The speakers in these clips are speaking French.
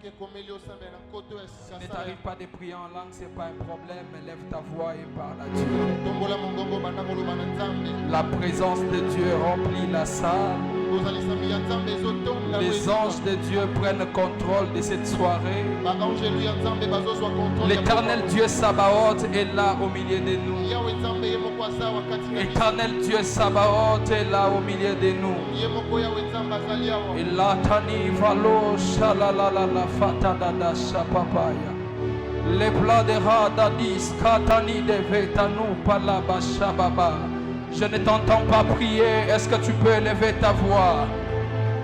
ne t'arrive pas de prier en langue, ce n'est pas un problème, mais lève ta voix et parle à Dieu. La présence de Dieu remplit la salle. Les anges de Dieu prennent contrôle de cette soirée. L'éternel Dieu Sabaoth est là au milieu de nous. Éternel Dieu Sabaoth est là au milieu de nous. Et la tani valo shalalala fatadada shapapaya. Les plats de radadis katani de vetanu palaba shababa. Je ne t'entends pas prier. Est-ce que tu peux élever ta voix?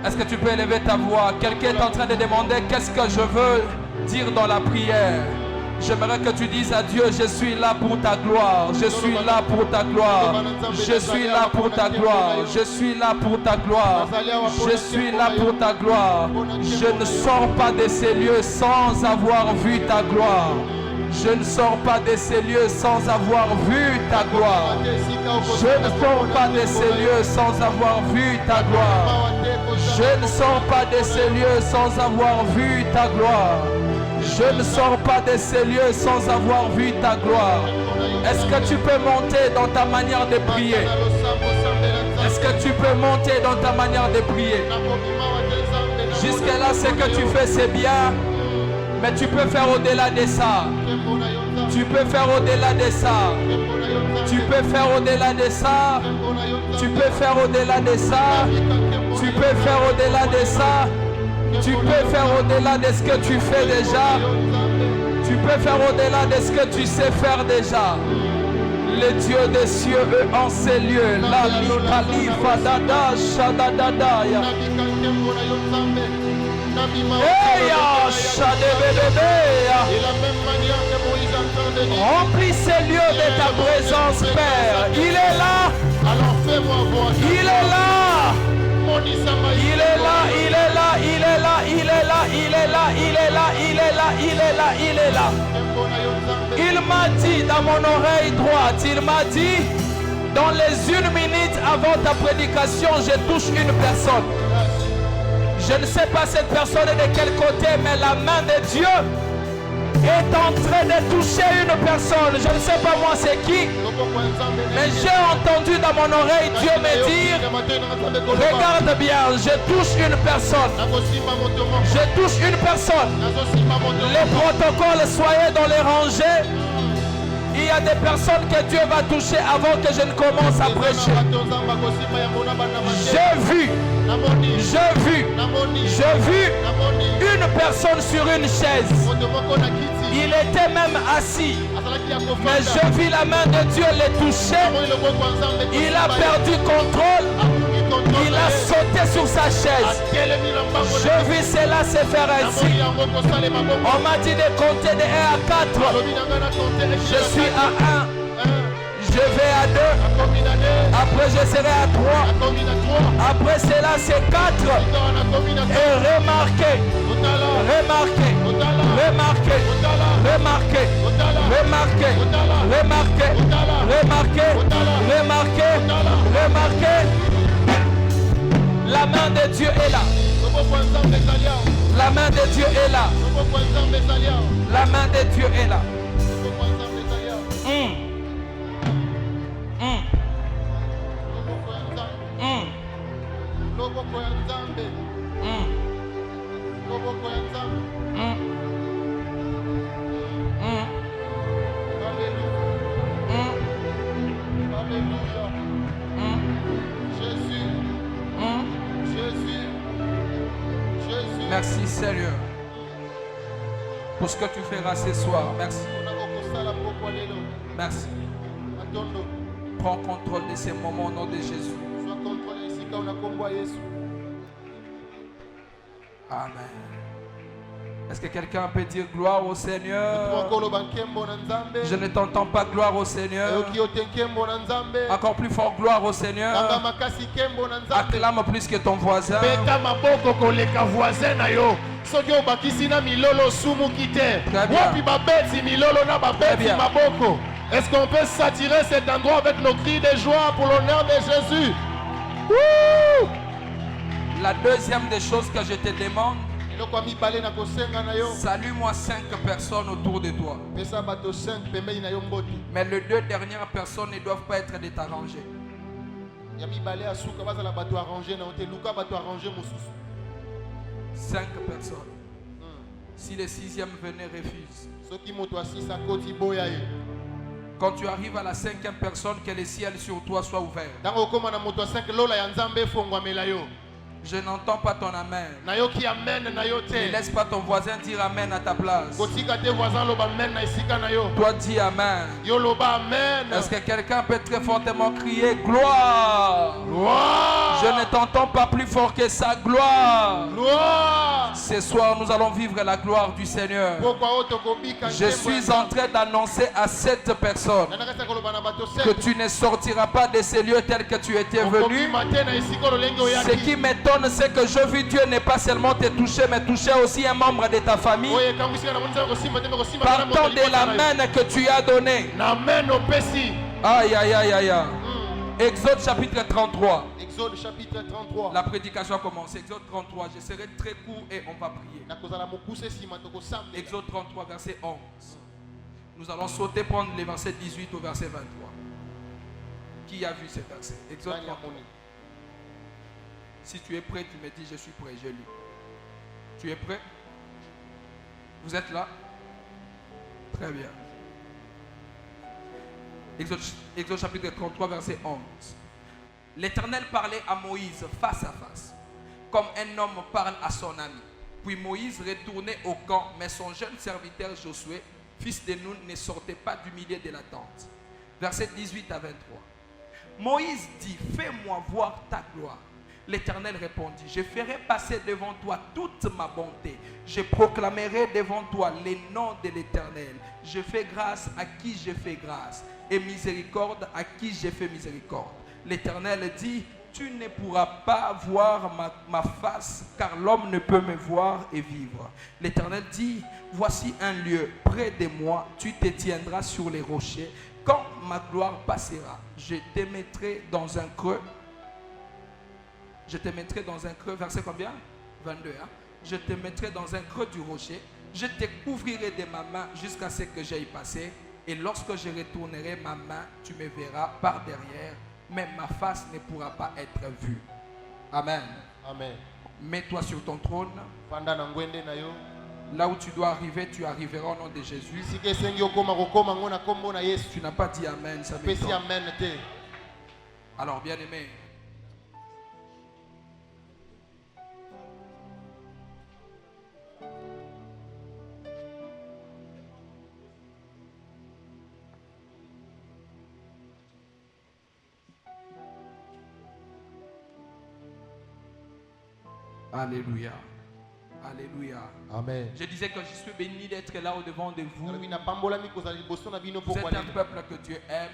Est-ce que tu peux élever ta voix? Quelqu'un est en train de demander qu'est-ce que je veux dire dans la prière. J'aimerais que tu dises à Dieu, je suis là pour ta gloire. Je suis là pour ta gloire. Je suis là pour ta gloire. Je suis là pour ta gloire. Je suis là pour ta gloire. Je ne sors pas de ces lieux sans avoir vu ta gloire. Je ne sors pas de ces lieux sans avoir vu ta gloire. Je ne sors pas de ces lieux sans avoir vu ta gloire. Je ne sors pas de ces lieux sans avoir vu ta gloire. Je ne sors pas de ces lieux sans avoir vu ta gloire. Est-ce que tu peux monter dans ta manière de prier? Est-ce que tu peux monter dans ta manière de prier? Jusque-là, ce que tu fais, c'est bien. Mais tu peux faire au-delà de ça. Tu peux faire au-delà de ça. Tu peux faire au-delà de ça. Tu peux faire au-delà de ça. Tu peux faire au-delà de ça. Tu peux faire au-delà de ce que tu fais déjà. Tu peux faire au-delà de ce que tu sais faire déjà. Le Dieu des cieux est en ces lieux. La Kalifa Dada Shadadadaya. Remplis ces lieux de ta présence, Père. Il est là. Il est là. Il est là, il est là, il est là, il est là, il est là, il est là, il est là, il est là, il est là. Il m'a dit dans mon oreille droite, il m'a dit, dans les 1 minute avant ta prédication, je touche une personne. Je ne sais pas cette personne est de quel côté, mais la main de Dieu est en train de toucher une personne. Je ne sais pas moi c'est qui, mais j'ai entendu dans mon oreille Dieu me dire, regarde bien, je touche une personne. Je touche une personne. Les protocoles, soyez dans les rangées. Il y a des personnes que Dieu va toucher avant que je ne commence à prêcher. J'ai vu une personne sur une chaise. Il était même assis. Mais je vis la main de Dieu le toucher. Il a perdu contrôle. Il a sauté sur sa chaise. Je vis cela se faire ainsi. On m'a dit de compter de 1 à 4. Je suis à 1. Je vais à 2. Après je serai à 3. Après cela c'est 4. Et remarquez. Remarquez. Remarquez. Remarquez. Remarquez. Remarquez. Remarquez. Remarquez. Remarquez. La main de Dieu est là. La main de Dieu est là. La main de Dieu est là. Merci Seigneur pour ce que tu feras ce soir. Merci. Merci. Prends contrôle de ces moments au nom de Jésus. Amen. Est-ce que quelqu'un peut dire gloire au Seigneur? Je ne t'entends pas, gloire au Seigneur. Encore plus fort, gloire au Seigneur. Acclame plus que ton voisin. Est-ce qu'on peut s'attirer cet endroit avec nos cris de joie pour l'honneur de Jésus? La deuxième des choses que je te demande, Salue-moi 5 personnes autour de toi. Mais les 2 dernières personnes ne doivent pas être de ta rangée. 5 personnes. Si le 6e venait, refuse. Quand tu arrives à la 5e personne, que le ciel sur toi soit ouvert. Je n'entends pas ton amen. Ne laisse pas ton voisin dire amen à ta place. Toi dis amen. Est-ce que quelqu'un peut très fortement crier gloire? Je ne t'entends pas plus fort que ça. Gloire. Ce soir nous allons vivre la gloire du Seigneur. Je suis en train d'annoncer à cette personne que tu ne sortiras pas de ces lieux tels que tu étais venu. Ce qui m'étonne, c'est que je vis Dieu n'est pas seulement te toucher, mais toucher aussi un membre de ta famille. Partant de l'amen que tu as donné. Aïe aïe aïe aïe. Exode chapitre 33. Exode chapitre 33. La prédication a commencé. Exode 33. Je serai très court et on va prier. Exode 33 verset 11. Nous allons sauter prendre les versets 18 au verset 23. Qui a vu ces versets? Exode 33. Si tu es prêt, tu me dis je suis prêt, je lis. Tu es prêt? Vous êtes là? Très bien. Exode chapitre 33 verset 11. L'Éternel parlait à Moïse face à face, comme un homme parle à son ami. Puis Moïse retournait au camp, mais son jeune serviteur Josué, fils de Nun, ne sortait pas du milieu de la tente. Verset 18 à 23. Moïse dit, fais-moi voir ta gloire. L'Éternel répondit, je ferai passer devant toi toute ma bonté. Je proclamerai devant toi les noms de l'Éternel. Je fais grâce à qui je fais grâce, et miséricorde à qui je fais miséricorde. L'Éternel dit, tu ne pourras pas voir ma face, car l'homme ne peut me voir et vivre. L'Éternel dit, voici un lieu près de moi, tu te tiendras sur les rochers. Quand ma gloire passera, je te mettrai dans un creux. Je te mettrai dans un creux, verset combien? 22. Hein? Je te mettrai dans un creux du rocher. Je te couvrirai de ma main jusqu'à ce que j'aille passer. Et lorsque je retournerai ma main, tu me verras par derrière. Mais ma face ne pourra pas être vue. Amen. Amen. Mets-toi sur ton trône. Là où tu dois arriver, tu arriveras au nom de Jésus. Tu n'as pas dit amen, ça m'étonne. Alors, bien aimé. Alléluia. Alléluia. Amen. Je disais que je suis béni d'être là au devant de vous. Vous Vous êtes un peuple que Dieu aime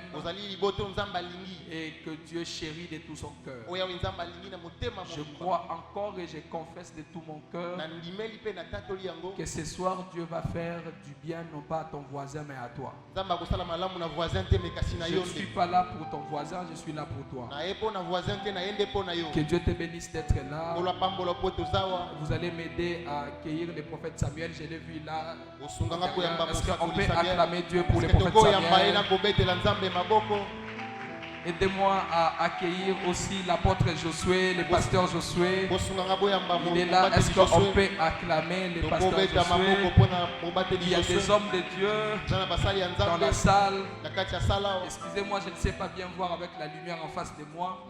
et que Dieu chérit de tout son cœur. Je crois encore et je confesse de tout mon cœur que ce soir Dieu va faire du bien non pas à ton voisin mais à toi. Je ne suis pas là pour ton voisin, je suis là pour toi. Que Dieu te bénisse d'être là. Vous allez m'aider à accueillir le prophète Samuel. Je l'ai vu là. Est-ce qu'on peut acclamer Dieu pour le prophète Samuel? Aidez-moi à accueillir aussi l'apôtre Josué, le pasteur Josué. Il est là. Est-ce qu'on peut acclamer le pasteur Josué? Il y a des hommes de Dieu dans la salle. Excusez-moi, je ne sais pas bien voir avec la lumière en face de moi.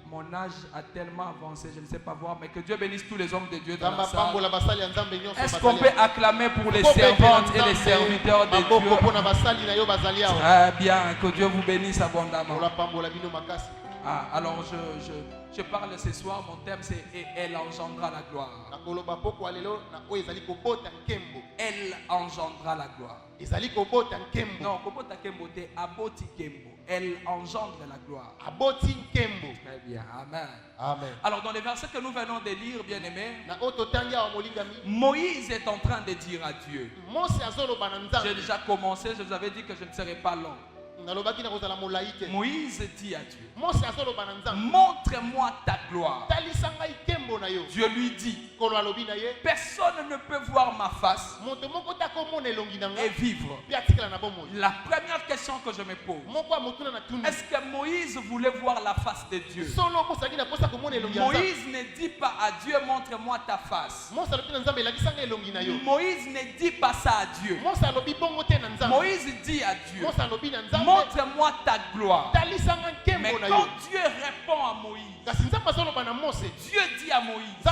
Mon âge a tellement avancé, je ne sais pas voir, mais que Dieu bénisse tous les hommes de Dieu dans la salle. Est-ce qu'on peut acclamer pour les servantes et les serviteurs de Dieu? Très bien, que Dieu vous bénisse abondamment. Ah, alors je parle ce soir, mon thème c'est « Et elle engendra la gloire ». Elle engendra la gloire. Non, kobota kembo te aboti kembo. Elle engendre la gloire. Très bien, amen. Amen. Alors dans les versets que nous venons de lire, bien aimés, Moïse est en train de dire à Dieu. J'ai déjà commencé, je vous avais dit que je ne serais pas long. Moïse dit à Dieu, montre-moi ta gloire. Dieu lui dit, personne ne peut voir ma face et vivre. La première question que je me pose, est-ce que Moïse voulait voir la face de Dieu? Moïse ne dit pas à Dieu, montre-moi ta face. Moïse ne dit pas ça à Dieu. Moïse dit à Dieu, montre-moi ta gloire. Mais quand Dieu répond à Moïse, Dieu dit à Moïse,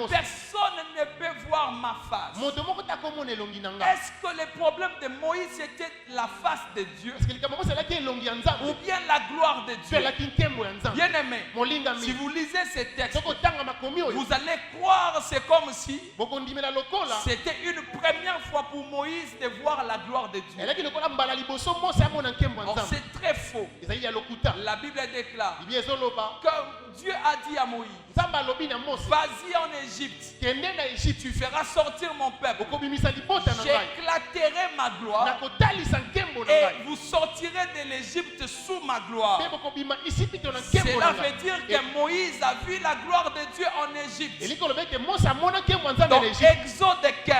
personne ne peut voir ma face. Est-ce que le problème de Moïse était la face de Dieu ou bien la gloire de Dieu? Bien aimé, si vous lisez ces textes, vous allez croire c'est comme si c'était une première fois pour Moïse de voir la gloire de Dieu. Or c'est très faux. La Bible déclare que Dieu a dit à Moïse, vas-y en Égypte, tu feras sortir mon peuple, j'éclaterai ma gloire et vous sortirez de l'Égypte sous ma gloire. Cela veut dire que Moïse a vu la gloire de Dieu en Égypte. Donc Exode 15,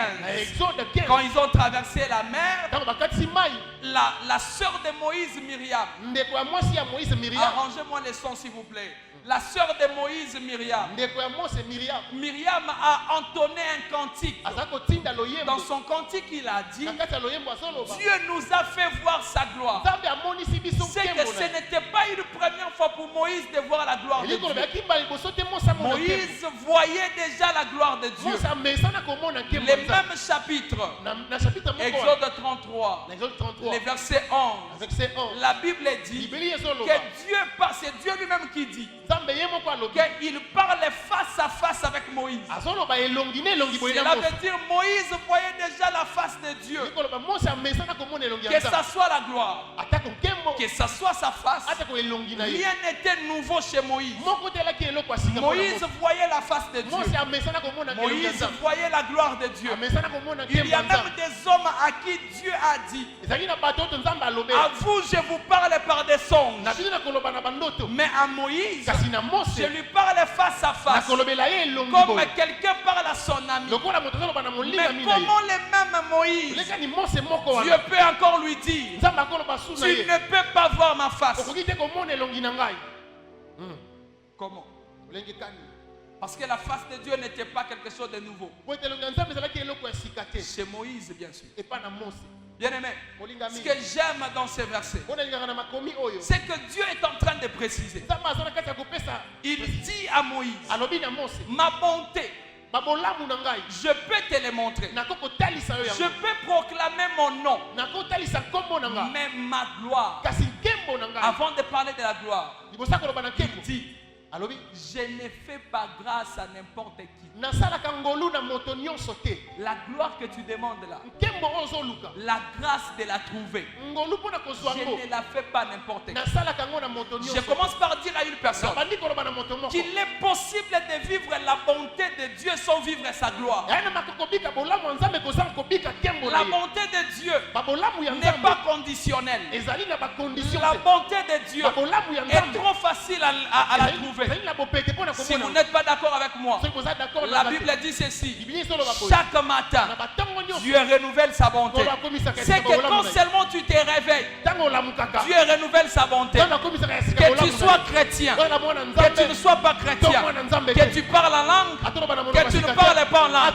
quand ils ont traversé la mer, la sœur de Moïse, Myriam, arrangez-moi les sons s'il vous plaît. La sœur de Moïse, Myriam, a entonné un cantique. Dans son cantique, il a dit, Dieu nous a fait voir sa gloire. C'est que ce n'était pas une première fois pour Moïse de voir la gloire de Dieu. Moïse voyait déjà la gloire de Dieu. Les mêmes chapitres, Exode 33, le verset 11, la Bible dit que Dieu, c'est Dieu lui-même qui dit qu'il parle face à face avec Moïse. Cela veut dire Moïse voyait déjà la face de Dieu. Que ça soit la gloire, que ça soit sa face, rien n'était nouveau chez Moïse. Moïse voyait la face de Dieu. Moïse voyait la gloire de Dieu. Il y a même des hommes à qui Dieu a dit, à vous je vous parle par des songes, mais à Moïse je lui parle face à face, comme quelqu'un parle à son ami. Mais comment le même Moïse, Dieu peut encore lui dire, tu ne peux pas voir ma face? Comment? Parce que la face de Dieu n'était pas quelque chose de nouveau. Chez Moïse, bien sûr. Bien aimé, ce que j'aime dans ces versets, c'est que Dieu est en train de préciser. Il dit à Moïse, ma bonté, je peux te le montrer. Je peux proclamer mon nom. Mais ma gloire, avant de parler de la gloire, il dit, je ne fais pas grâce à n'importe qui. La gloire que tu demandes là, la grâce de la trouver, je ne la fais pas n'importe qui. Je commence par dire à une personne qu'il est possible de vivre la bonté de Dieu sans vivre sa gloire. La bonté de Dieu n'est pas conditionnelle. La bonté de Dieu est trop facile à la trouver. Si vous n'êtes pas d'accord avec moi, la Bible dit ceci: chaque matin, Dieu renouvelle sa bonté. C'est que quand seulement tu te réveilles, Dieu renouvelle sa bonté. Que tu sois chrétien, que tu ne sois pas chrétien, que tu parles en langue, que tu ne parles pas en langue,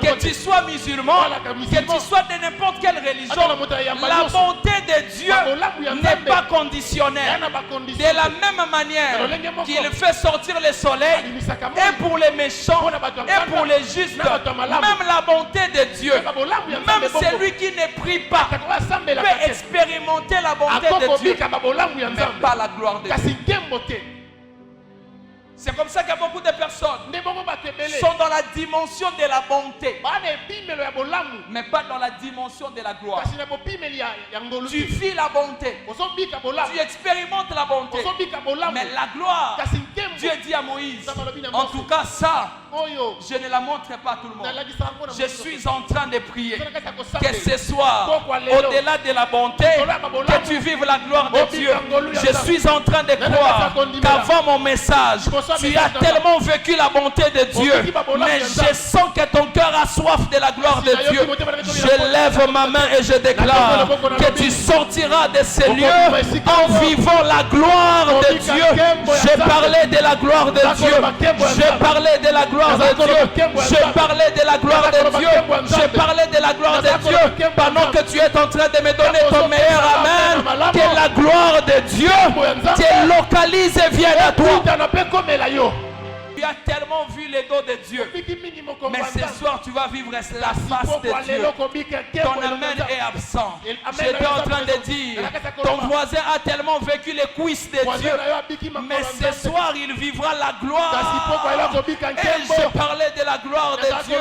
que tu sois musulman, que tu sois de n'importe quelle religion, la bonté de Dieu n'est pas conditionnelle. De la même manière qu'il fait sortir le soleil, et pour les méchants, et pour les justes, même la bonté de Dieu, même celui qui ne prie pas, peut expérimenter la bonté de Dieu, mais pas la gloire de Dieu. C'est comme ça que beaucoup de personnes sont dans la dimension de la bonté, mais pas dans la dimension de la gloire. Tu vis la bonté, tu expérimentes la bonté, mais la gloire, Dieu dit à Moïse, en tout cas ça, Je ne la montre pas à tout le monde. Je suis en train de prier que ce soir, au-delà de la bonté, que tu vives la gloire de Dieu. Je suis en train de croire qu'avant mon message, tu as tellement vécu la bonté de Dieu, mais je sens que ton cœur a soif de la gloire de Dieu. Je lève ma main et je déclare que tu sortiras de ces lieux en vivant la gloire de Dieu. Je parlais de la gloire de Dieu. Je parlais de la gloire de Dieu. Je parlais de la gloire de Dieu. Je parlais de la gloire de Dieu. Pendant que tu es en train de me donner ton meilleur amen, que la gloire de Dieu te localise et vienne à toi. Tu as tellement vu les dos de Dieu, mais ce soir tu vas vivre la face de Dieu. Ton amen est absent. J'étais en train de dire, ton voisin a tellement vécu les cuisses de Dieu, mais ce soir il vivra la gloire. Et je parlais de la gloire de Dieu.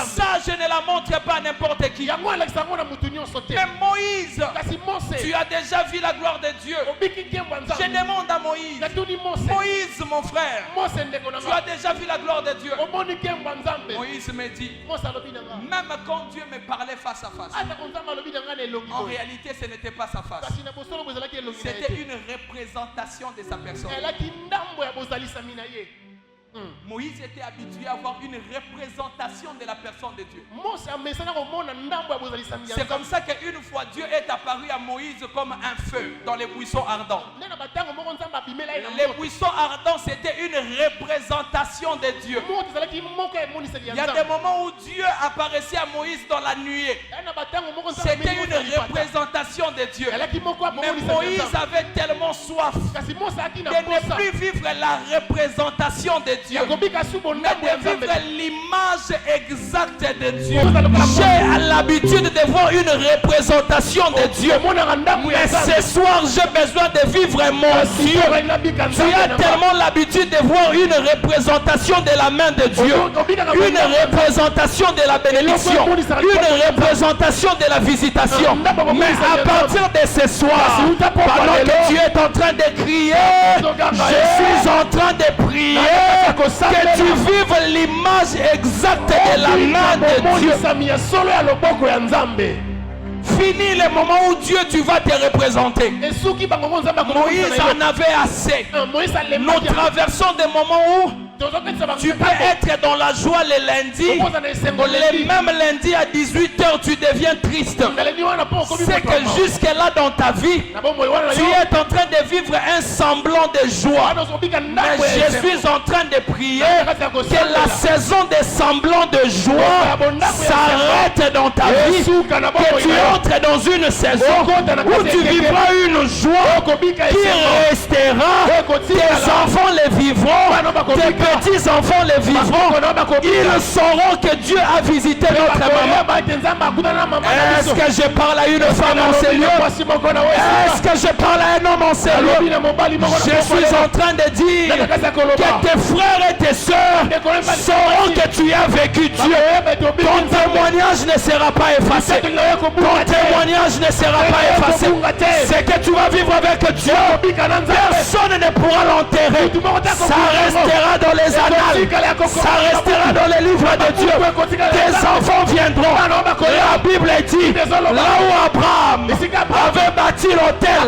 Ça je ne la montre pas à n'importe qui. Mais Moïse, tu as déjà vu la gloire de Dieu. Je demande à Moïse, Moïse mon frère, tu as déjà vu la gloire de Dieu. Moïse me dit, même quand Dieu me parlait face à face, en réalité ce n'était pas sa face, c'était une représentation de sa personne. Moïse était habitué à avoir une représentation de la personne de Dieu. C'est comme ça qu'une fois Dieu est apparu à Moïse comme un feu dans les buissons ardents. Les buissons ardents, c'était une représentation de Dieu. Il y a des moments où Dieu apparaissait à Moïse dans la nuée. C'était une représentation de Dieu. Mais Moïse avait tellement soif de ne plus vivre la représentation de Dieu, mais de vivre l'image exacte de Dieu. J'ai l'habitude de voir une représentation de Dieu, mais ce soir j'ai besoin de vivre mon Dieu. Tu as tellement l'habitude de voir une représentation de la main de Dieu, une représentation de la bénédiction, une représentation de la visitation. Mais à partir de ce soir, pendant que tu es en train de crier, je suis en train de prier que tu vives l'image exacte de la main de Dieu. Fini le moment où Dieu tu vas te représenter. Moïse en avait assez. Nous traversons des moments où tu peux être dans la joie le lundi, le même lundi à 18h tu deviens triste. C'est que jusque là dans ta vie, tu es en train de vivre un semblant de joie. Mais je suis en train de prier que la saison des semblants de joie s'arrête dans ta vie, que tu entres dans une saison où tu vivras une joie qui restera. Tes enfants les vivront, tes petits enfants les vivront. Ils sauront que Dieu a visité notre maman. Est-ce que je parle à une femme en ces lieux? Est-ce que je parle à un homme en ces lieux? Je suis en train de dire que tes frères et tes sœurs sauront que tu as vécu Dieu. Ton témoignage ne sera pas effacé. Ton témoignage ne sera pas effacé. C'est que tu vas vivre avec Dieu. Personne ne pourra l'enterrer. Ça restera dans les annales. Ça restera dans les livres de Dieu. Tes enfants viendront. La Bible dit, là où Abraham avait bâti l'autel,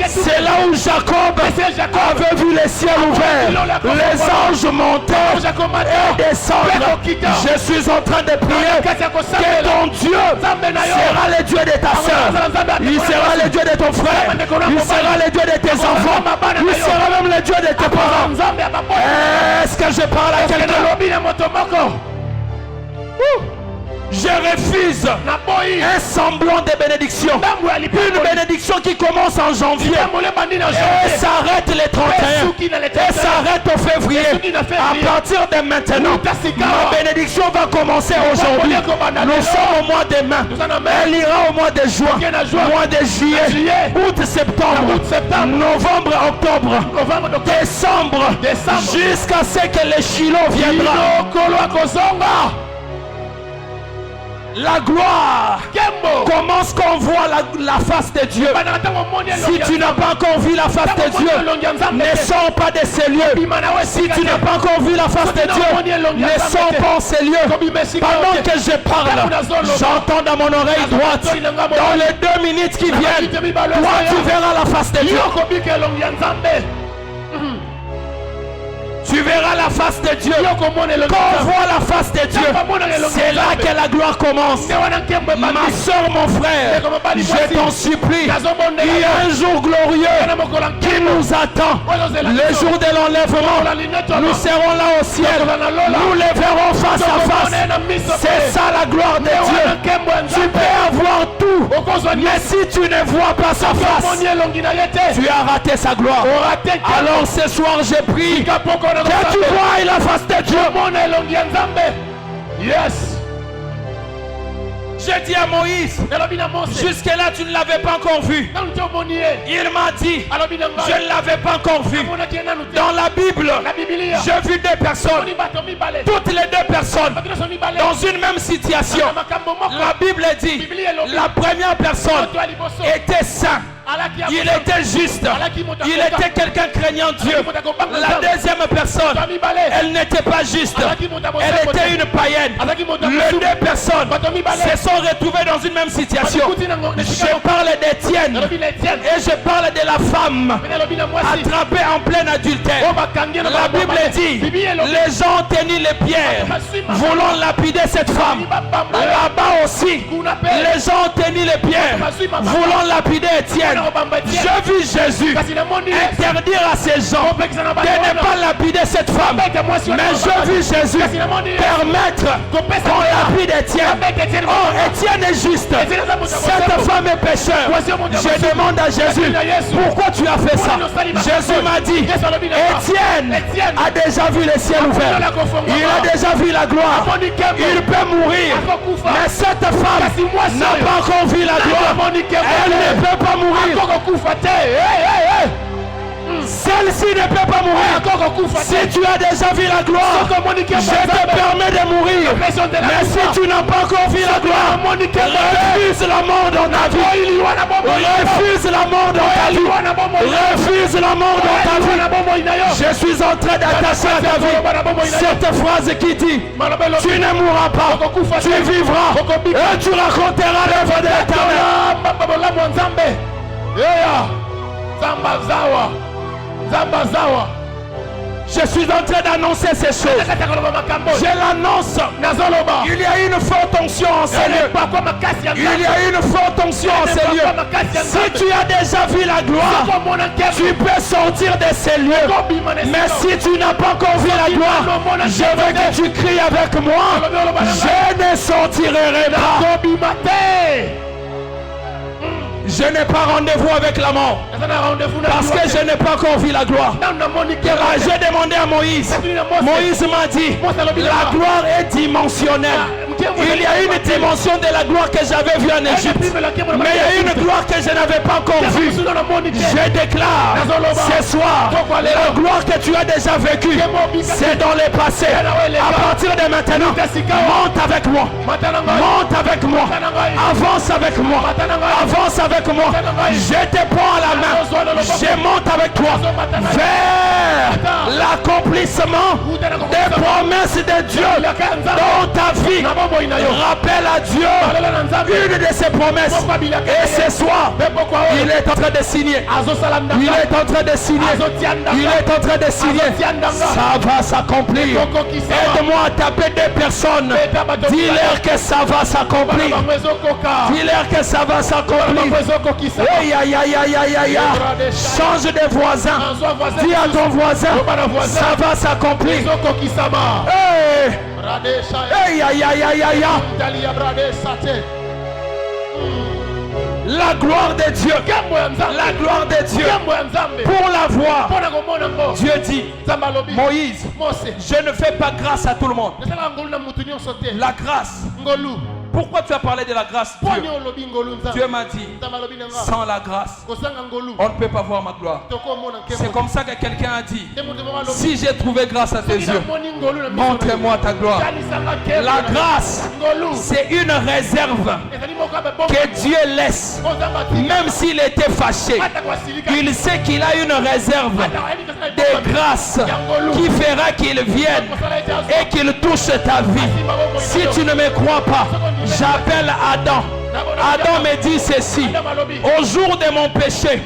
c'est là où Jacob avait vu les ciels ouverts, les anges monter et descendre. Je suis en train de prier que ton Dieu sera le Dieu de ta soeur, il sera le Dieu de ton frère, il sera le Dieu de tes enfants, il sera même le Dieu de tes parents. Est-ce que je parle à quelqu'un? Je refuse un semblant de bénédiction. Une bénédiction qui commence en janvier et s'arrête le 31 et s'arrête au février. À partir de maintenant, ma bénédiction va commencer aujourd'hui. Nous sommes au mois de mai. Elle ira au mois de juin, mois de juillet, août, septembre, novembre, octobre, décembre, jusqu'à ce que le Shiloh viendra. La gloire commence quand on voit la face de Dieu. Si tu n'as pas encore vu la face de Dieu, ne sors pas de ces lieux. Si tu n'as pas encore vu la face de Dieu, ne sors pas en ces lieux. Pendant que je parle, j'entends dans mon oreille droite, dans les 2 minutes qui viennent, toi tu verras la face de Dieu. Tu verras la face de Dieu. Quand on voit la face de Dieu, c'est là que la gloire commence. Ma soeur, mon frère, je t'en supplie, il y a un jour glorieux qui nous attend. Le jour de l'enlèvement, nous serons là au ciel. Nous les verrons face à face. C'est ça la gloire de Dieu. Tu peux avoir tout, mais si tu ne vois pas sa face, tu as raté sa gloire. Alors ce soir, je prie que tu vois la face de Dieu. Yes. J'ai dit à Moïse, jusque-là tu ne l'avais pas encore vu. Il m'a dit, je ne l'avais pas encore vu. Dans la Bible, j'ai vu 2 personnes. Toutes les 2 personnes dans une même situation. La Bible dit, la première personne était saint. Il était juste. Il était quelqu'un craignant Dieu. La deuxième personne, elle n'était pas juste. Elle était une païenne. Les 2 personnes se sont retrouvées dans une même situation. Je parle d'Étienne et je parle de la femme attrapée en plein adultère. La Bible dit, les gens ont tenu les pierres voulant lapider cette femme. Là-bas aussi, les gens ont tenu les pierres voulant lapider Étienne. Je vis Jésus interdire à ces gens de ne pas lapider cette femme. Mais je vis Jésus permettre qu'on lapide Étienne. Oh, Étienne est juste. Cette femme est pécheur. Je demande à Jésus, pourquoi tu as fait ça? Jésus m'a dit, Étienne a déjà vu le ciel ouvert. Il a déjà vu la gloire. Il peut mourir. Mais cette femme n'a pas encore vu la gloire. Elle ne peut pas mourir. Celle-ci ne peut pas mourir. Si tu as déjà vu la gloire, je te permets de mourir. Mais si tu n'as pas encore vu la gloire, refuse la mort dans ta vie. Refuse la mort dans ta vie. Refuse la mort dans ta vie. Je suis en train d'attacher à ta vie cette phrase qui dit, tu ne mourras pas, tu vivras et tu raconteras l'œuvre de l'Éternel. Je suis en train d'annoncer ces choses. Je l'annonce. Il y a une forte onction en ces lieux. Il y a une forte onction en ces lieux. Si tu as déjà vu la gloire, tu peux sortir de ces lieux. Mais si tu n'as pas encore vu la gloire, je veux que tu cries avec moi. Je ne sortirai pas. Je n'ai pas rendez-vous avec la mort parce que je n'ai pas encore vu la gloire. J'ai demandé à Moïse. Moïse m'a dit, la gloire est dimensionnelle. Il y a une dimension de la gloire que j'avais vue en Égypte, mais il y a une gloire que je n'avais pas encore vue. Je déclare ce soir, la gloire que tu as déjà vécue, c'est dans le passé. À partir de maintenant, monte avec moi. Monte avec moi. Avance avec moi. Avance avec moi. Je te prends à la main. Je monte avec toi vers l'accomplissement des promesses de Dieu dans ta vie. Rappelle à Dieu une de ses promesses. Et ce soir, il est en train de signer. Il est en train de signer. Il est en train de signer. Ça va s'accomplir. Aide-moi à taper 2 personnes. Dis-leur que ça va s'accomplir. Dis-leur que ça va s'accomplir. Aïe aïe aïe aïe aïe aïe. Change de voisin. Dis à ton voisin, ça va s'accomplir. Aïe aïe aïe aïe aïe. La gloire de Dieu. La gloire de Dieu. Pour la voir, Dieu dit, Moïse, je ne fais pas grâce à tout le monde. La grâce Pourquoi tu as parlé de la grâce, Dieu? Dieu m'a dit, sans la grâce, on ne peut pas voir ma gloire. C'est comme ça que quelqu'un a dit, si j'ai trouvé grâce à tes yeux, montre-moi ta gloire. La grâce, c'est une réserve que Dieu laisse. Même s'il était fâché, il sait qu'il a une réserve de grâce qui fera qu'il vienne et qu'il touche ta vie. Si tu ne me crois pas, j'appelle Adam. Adam me dit ceci: au jour de mon péché,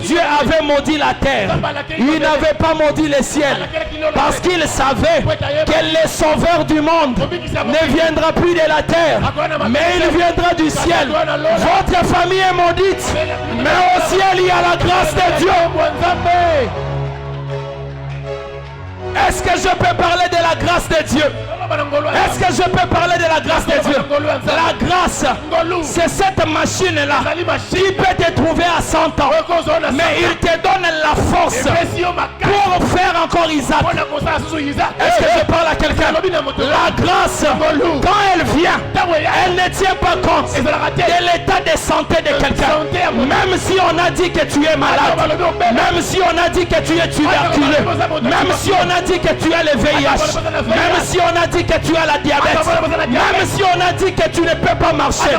Dieu avait maudit la terre. Il n'avait pas maudit le ciel parce qu'il savait que le sauveur du monde ne viendra plus de la terre, mais il viendra du ciel. Votre famille est maudite, mais au ciel il y a la grâce de Dieu. Est-ce que je peux parler de la grâce de Dieu? Est-ce que je peux parler de la grâce de Dieu? La grâce, c'est cette machine-là qui peut te trouver à 100 ans, mais il te donne la force pour faire encore Isaac. Est-ce que je parle à quelqu'un? La grâce, quand elle vient, elle ne tient pas compte de l'état de santé de quelqu'un. Même si on a dit que tu es malade, même si on a dit que tu es tuberculeux, même si on a dit que tu as le VIH, même si on a dit que tu as la diabète, même si on a dit que tu ne peux pas marcher,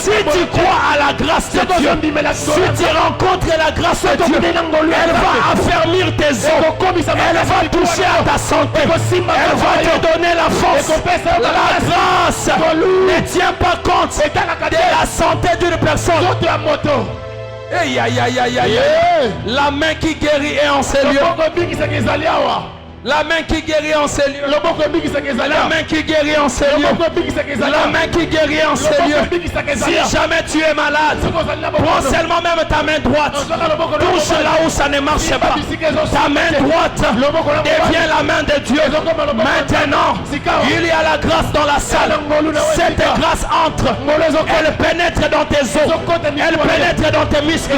si tu crois à la grâce de Dieu, si tu rencontres la grâce de Dieu, elle va affermir tes os, elle va toucher à ta santé, elle va te donner la force. La grâce ne tient pas compte de la santé d'une personne. Aïe aïe aïe aïe aïe. La main qui guérit est en ces lieux. La main qui guérit en ces lieux. La main qui guérit en ces lieux. La main qui guérit en ces lieux. Si jamais tu es malade, prends seulement même ta main droite. Touche là où ça ne marche pas. Ta main droite devient la main de Dieu. Maintenant, il y a la grâce dans la salle. Cette grâce entre. Elle pénètre dans tes os. Elle pénètre dans tes muscles.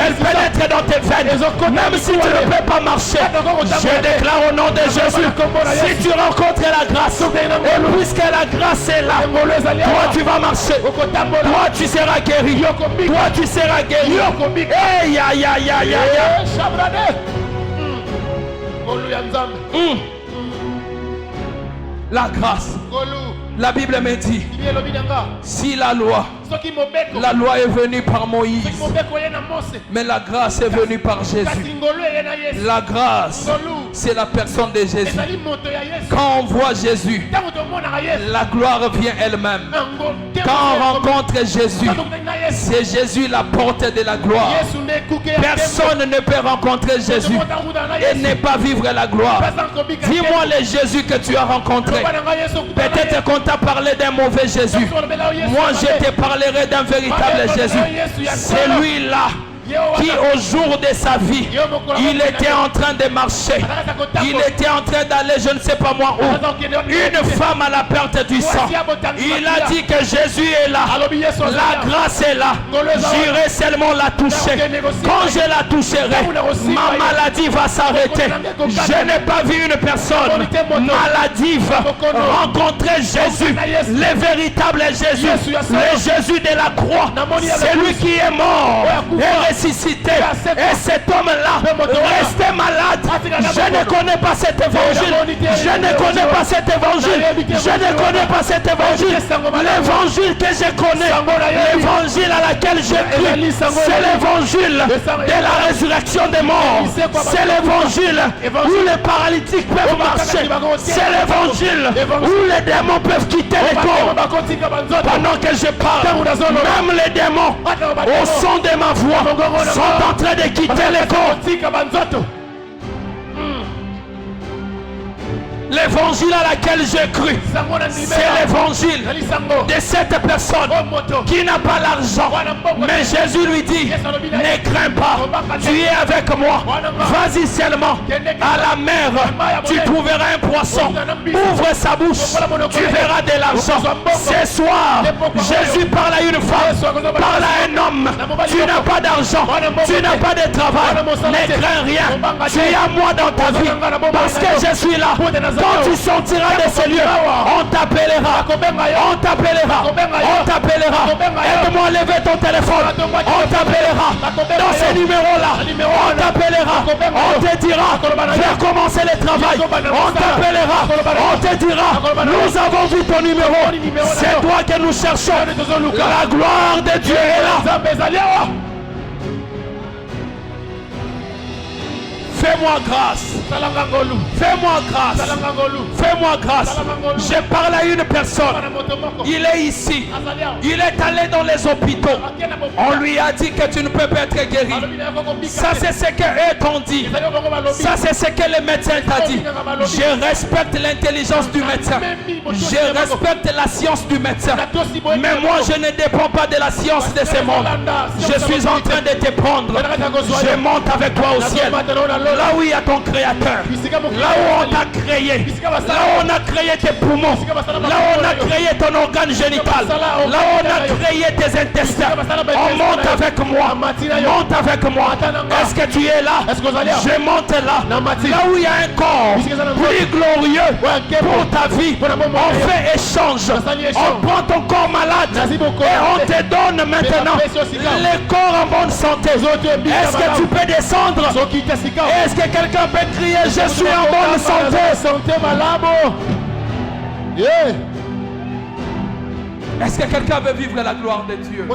Elle pénètre dans tes veines. Même si tu ne peux pas marcher, je déclare au nom de Jésus, si tu rencontres la grâce, et puisque la grâce est là, toi tu vas marcher, toi tu seras guéri, toi tu seras guéri. Aïe aïe aïe aïe aïe. La grâce. La Bible me dit, si la loi est venue par Moïse, mais la grâce est venue par Jésus. La grâce, c'est la personne de Jésus. Quand on voit Jésus, la gloire vient elle-même. Quand on rencontre Jésus, c'est Jésus la porte de la gloire. Personne ne peut rencontrer Jésus et ne pas vivre la gloire. Dis-moi le Jésus que tu as rencontré. Peut-être qu'on t'a parlé d'un mauvais Jésus. Moi je te parlerai d'un véritable Jésus. C'est lui-là qui au jour de sa vie, il était en train de marcher, il était en train d'aller je ne sais pas moi où, une femme à la perte du sang, il a dit que Jésus est là, la grâce est là, j'irai seulement la toucher. Quand je la toucherai, ma maladie va s'arrêter. Je n'ai pas vu une personne maladive rencontrer Jésus, le véritable Jésus, le Jésus de la croix. C'est lui qui est mort et ressuscité. Et cet homme-là restait malade. Je ne connais pas cet évangile. Je ne connais pas cet évangile. Je ne connais pas cet évangile. L'évangile que je connais, l'évangile à laquelle je crie, c'est l'évangile de la résurrection des morts. C'est l'évangile où les paralytiques peuvent marcher. C'est l'évangile où les démons peuvent quitter les corps. Pendant que je parle, même les démons, au son de ma voix, sont en train de quitter les corps. L'évangile à laquelle j'ai cru, c'est l'évangile de cette personne qui n'a pas l'argent. Mais Jésus lui dit, ne crains pas, tu es avec moi. Vas-y seulement à la mer, tu trouveras un poisson. Ouvre sa bouche, tu verras de l'argent. Ce soir, Jésus parle à une femme, parle à un homme. Tu n'as pas d'argent, tu n'as pas de travail. Ne crains rien, tu es à moi dans ta vie. Parce que je suis là. quand tu sortiras de ces lieux, on t'appellera. On t'appellera. On t'appellera. Aide-moi à lever ton téléphone. On t'appellera. Dans ces numéros-là, on t'appellera. On te dira, faire commencer le travail. On t'appellera. On te dira, nous avons vu ton numéro. C'est toi que nous cherchons. La gloire de Dieu est là. Fais-moi grâce. Fais-moi grâce. Fais-moi grâce. Je parle à une personne. Il est ici. Il est allé dans les hôpitaux. On lui a dit que tu ne peux pas être guéri. Ça, c'est ce qu'eux t'ont dit. Ça, c'est ce que le médecin t'a dit. Je respecte l'intelligence du médecin. Je respecte la science du médecin. Mais moi, je ne dépends pas de la science de ce monde. Je suis en train de te prendre. Je monte avec toi au ciel. Là où il y a ton créateur, là où on t'a créé, là où on a créé tes poumons, là où on a créé ton organe génital, là où on a créé tes intestins, on monte avec moi, monte avec moi. Est-ce que tu es là? Je monte là, là où il y a un corps plus glorieux pour ta vie. On fait échange, on prend ton corps malade et on te donne maintenant le corps en bonne santé. Est-ce que tu peux descendre? Est-ce que quelqu'un peut crier je suis en bonne santé? Est-ce que quelqu'un veut vivre la gloire de Dieu?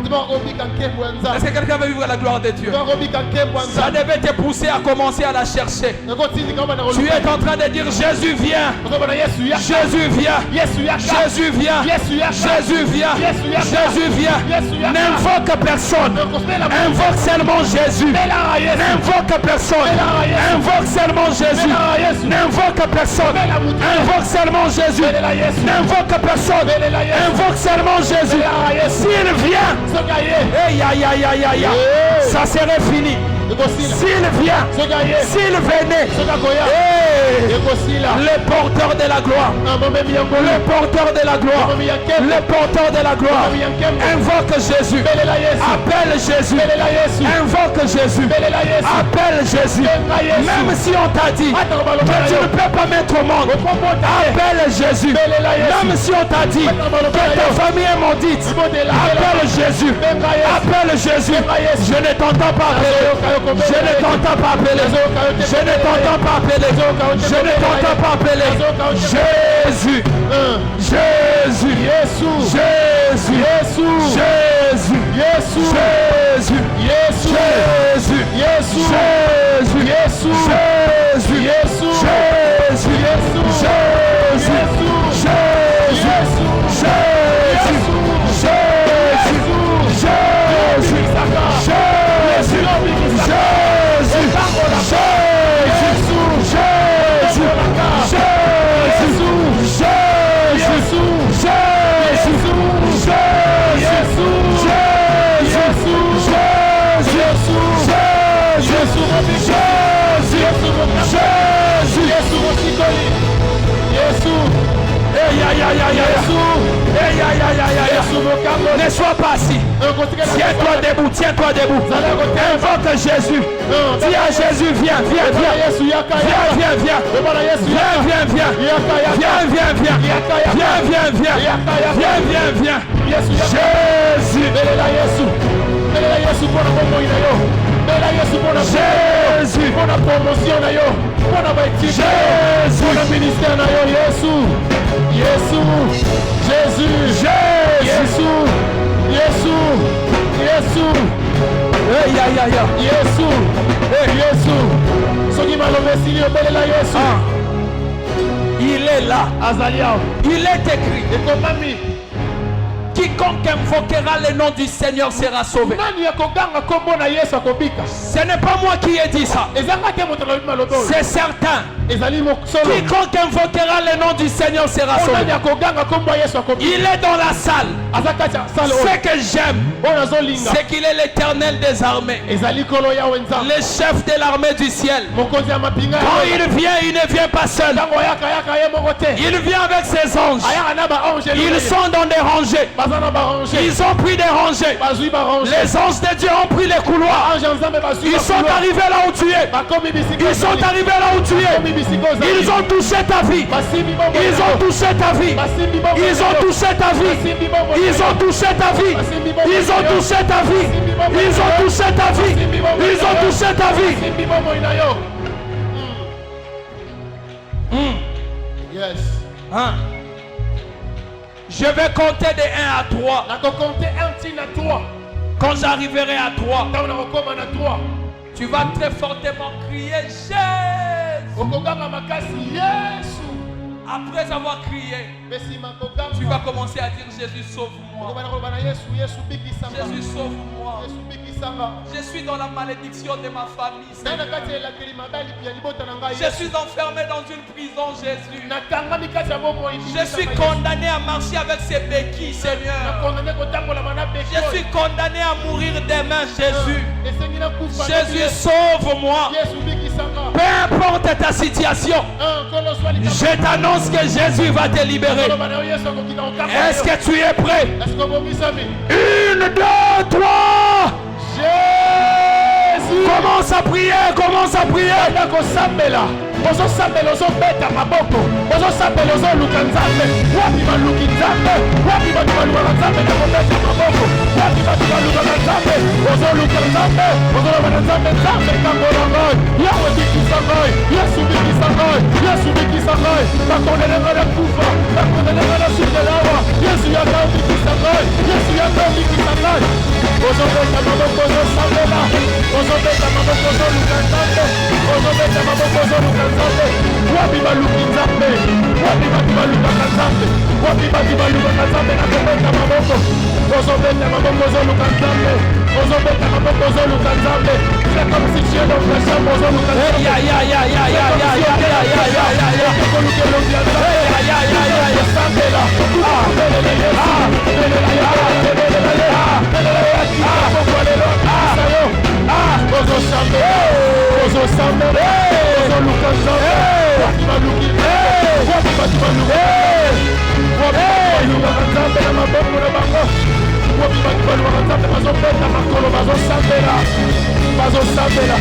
Est-ce que quelqu'un veut vivre la gloire de Dieu? Ça devait te pousser à commencer à la chercher. Tu es en train de dire Jésus vient. Jésus vient. Jésus vient. Jésus vient. Jésus vient. N'invoque personne. Invoque seulement Jésus. N'invoque personne. Invoque seulement Jésus. N'invoque personne. Invoque seulement Jésus. N'invoque personne. Invoque seulement Jésus. S'il vient, ça serait fini. S'il vient, s'il venait, le porteur de la gloire, le porteur de la gloire, le porteur de la gloire, invoque Jésus, appelle Jésus, invoque Jésus, appelle Jésus. Même si on t'a dit que tu ne peux pas mettre au monde, appelle Jésus. Même si on t'a dit que ta famille est maudite, appelle Jésus, appelle Jésus. Je ne t'entends pas appeler. Je ne t'entends pas appeler. Je ne t'entends pas appeler. Je ne t'entends pas appeler. Jésus. Jésus. Jésus. Jésus. Jésus. Jésus. Jésus. Jésus. Jésus. Jésus. Jésus. Jésus. Jésus. Jésus. Ne sois pas assis. Tiens-toi debout, tiens-toi debout. Invoque Jésus. Dis à Jésus, viens, viens, viens. Viens, viens, viens. Viens, viens, viens. Viens, viens, viens. Viens, viens, viens. Viens, viens, viens. Jésus. Jésus. Jésus. Pour la promotion, Jésus. Pour le ministère, Jésus. Jésus. Jésus. Jésus. Jésus. Jésus. Jésus. Jésus. Il est là. Il est écrit. Quiconque invoquera le nom du Seigneur sera sauvé. Ce n'est pas moi qui ai dit ça. C'est certain. Quiconque invoquera le nom du Seigneur sera sauvé. Il est dans la salle. Ce que j'aime, c'est qu'il est l'Éternel des armées, le chef de l'armée du ciel. Quand il vient, il ne vient pas seul. Il vient avec ses anges. Ils sont dans des rangées. Ils ont pris des rangées. Les anges de Dieu ont pris les couloirs. Ils sont arrivés là où tu es. Ils sont arrivés là où tu es. Ils ont touché ta vie. Ils ont touché ta vie. Ils ont touché ta vie. Ils ont touché ta vie. Ils ont touché ta vie. Ils ont touché ta vie. Ils ont touché ta vie. Yes. Hein? Je vais compter de 1 à 3. Quand j'arriverai à 3, tu vas très fortement crier Jésus. Après avoir crié, tu vas commencer à dire Jésus sauve-moi. Jésus sauve-moi. Je suis dans la malédiction de ma famille, Seigneur. Je suis enfermé dans une prison, Jésus. Je suis condamné à marcher avec ces béquilles, Seigneur. Je suis condamné à mourir demain, Jésus. Jésus, sauve-moi. Peu importe ta situation, je t'annonce que Jésus va te libérer. Est-ce que tu es prêt? 1, 2, 3. Jésus. Commence à prier, commence à prier. Ozosambela ozobeta maboko ozosambela ozoluka nzambe wapi baluki nzambe wapi batu balukaka nzambe na kobeta maboko wapi batu balukaka nzambe ozoluka nzambe ozoloba na nzambe nzambe kangola ngai yawe bikisa ngai yesu bikisa ngai yesu bikisa ngai bakondelenga na kufa bakondelenga na sundelawa yesu yaka bikisa ngai yesu yaka bikisa ngai ozobeta maboko ozosambela ozobeta maboko ozoluka nzambe ozobeta maboko ozoluka nzambe wapi baluki nzambe wapi batu balukaka nzambe wapi batu balukaka nzambe na kobeta maboko ozobeta maboko ozoluka nzambe ozobeta maboko ozoluka nzambe c'est comme si tu es dans la chambre ozoluka nzambe ya ya ya ya ya ya ya ya ya ya ya ya koluka longia nzambe ya ya ya ya ya sambela belela yesu belela ya belela ya belela ya kifafolelo asayo ozosambe ozosambe ozoluka nzambe wapi baluki wapi batu baluki wapi balukaka nzambe na maboko na bango wapi batu balukaka nzambe bazobeta makolo bazosambela bazosambela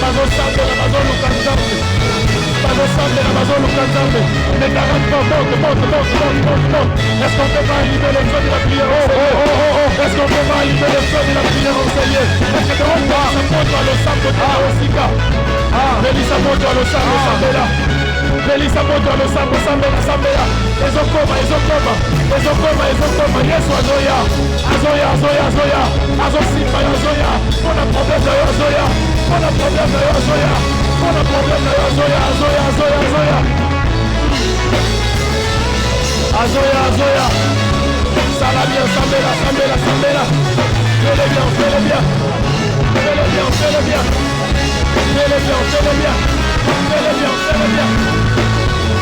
bazosambela bazoluka nzambe bazosambela bazoluka nzambe mais t'arrête pas monte est-ce qu'on peut pas allumer les feux de la prière est-ce qu'on peut pas allumer les feux de la prière au Seigneur est-ce que tu vas voir ce monde dans le sang de ta osika Belisa moto alosamba sambela Belisa moto alosamba sambela sambela ezokoma ezokoma ezokoma ezokoma Yesu azoya azoya azoya azoya azosimba azoya ona problème na azoya ona problème na azoya ona problème na azoya azoya azoya azoya azoya azoya sala bien sambela sambela sambela fais-le bien fais-le bien fais-le bien fais-le bien fais-le bien, fais-le bien, fais-le bien, fais-le bien.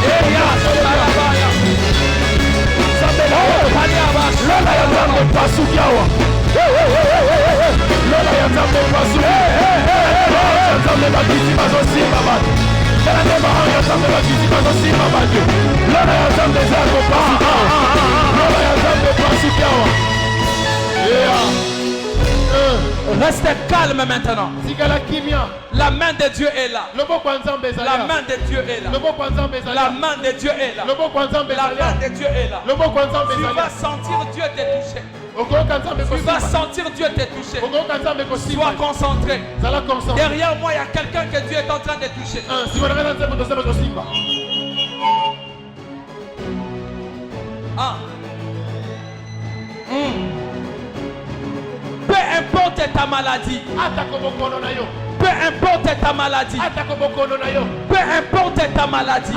Et ya, salabaya. Sambela, lola ya nzambe pasukiawa. Lola ya nzambe pasukiawa. Lola ya nzambe bakiti bazosimba batu. Lola ya nzambe bakiti bazosimba batu. Lola ya nzambe zako pasukiawa. Lola ya nzambe pasukiawa. Yeah. Restez calme maintenant. La main de Dieu est là. La main de Dieu est là. La main de Dieu est là. La main de Dieu est là. Tu vas sentir Dieu te toucher. Tu vas sentir Dieu te toucher. Sois concentré. Derrière moi, il y a quelqu'un que Dieu est en train de toucher. Peu importe ta maladie. Peu importe ta maladie. Peu importe ta maladie.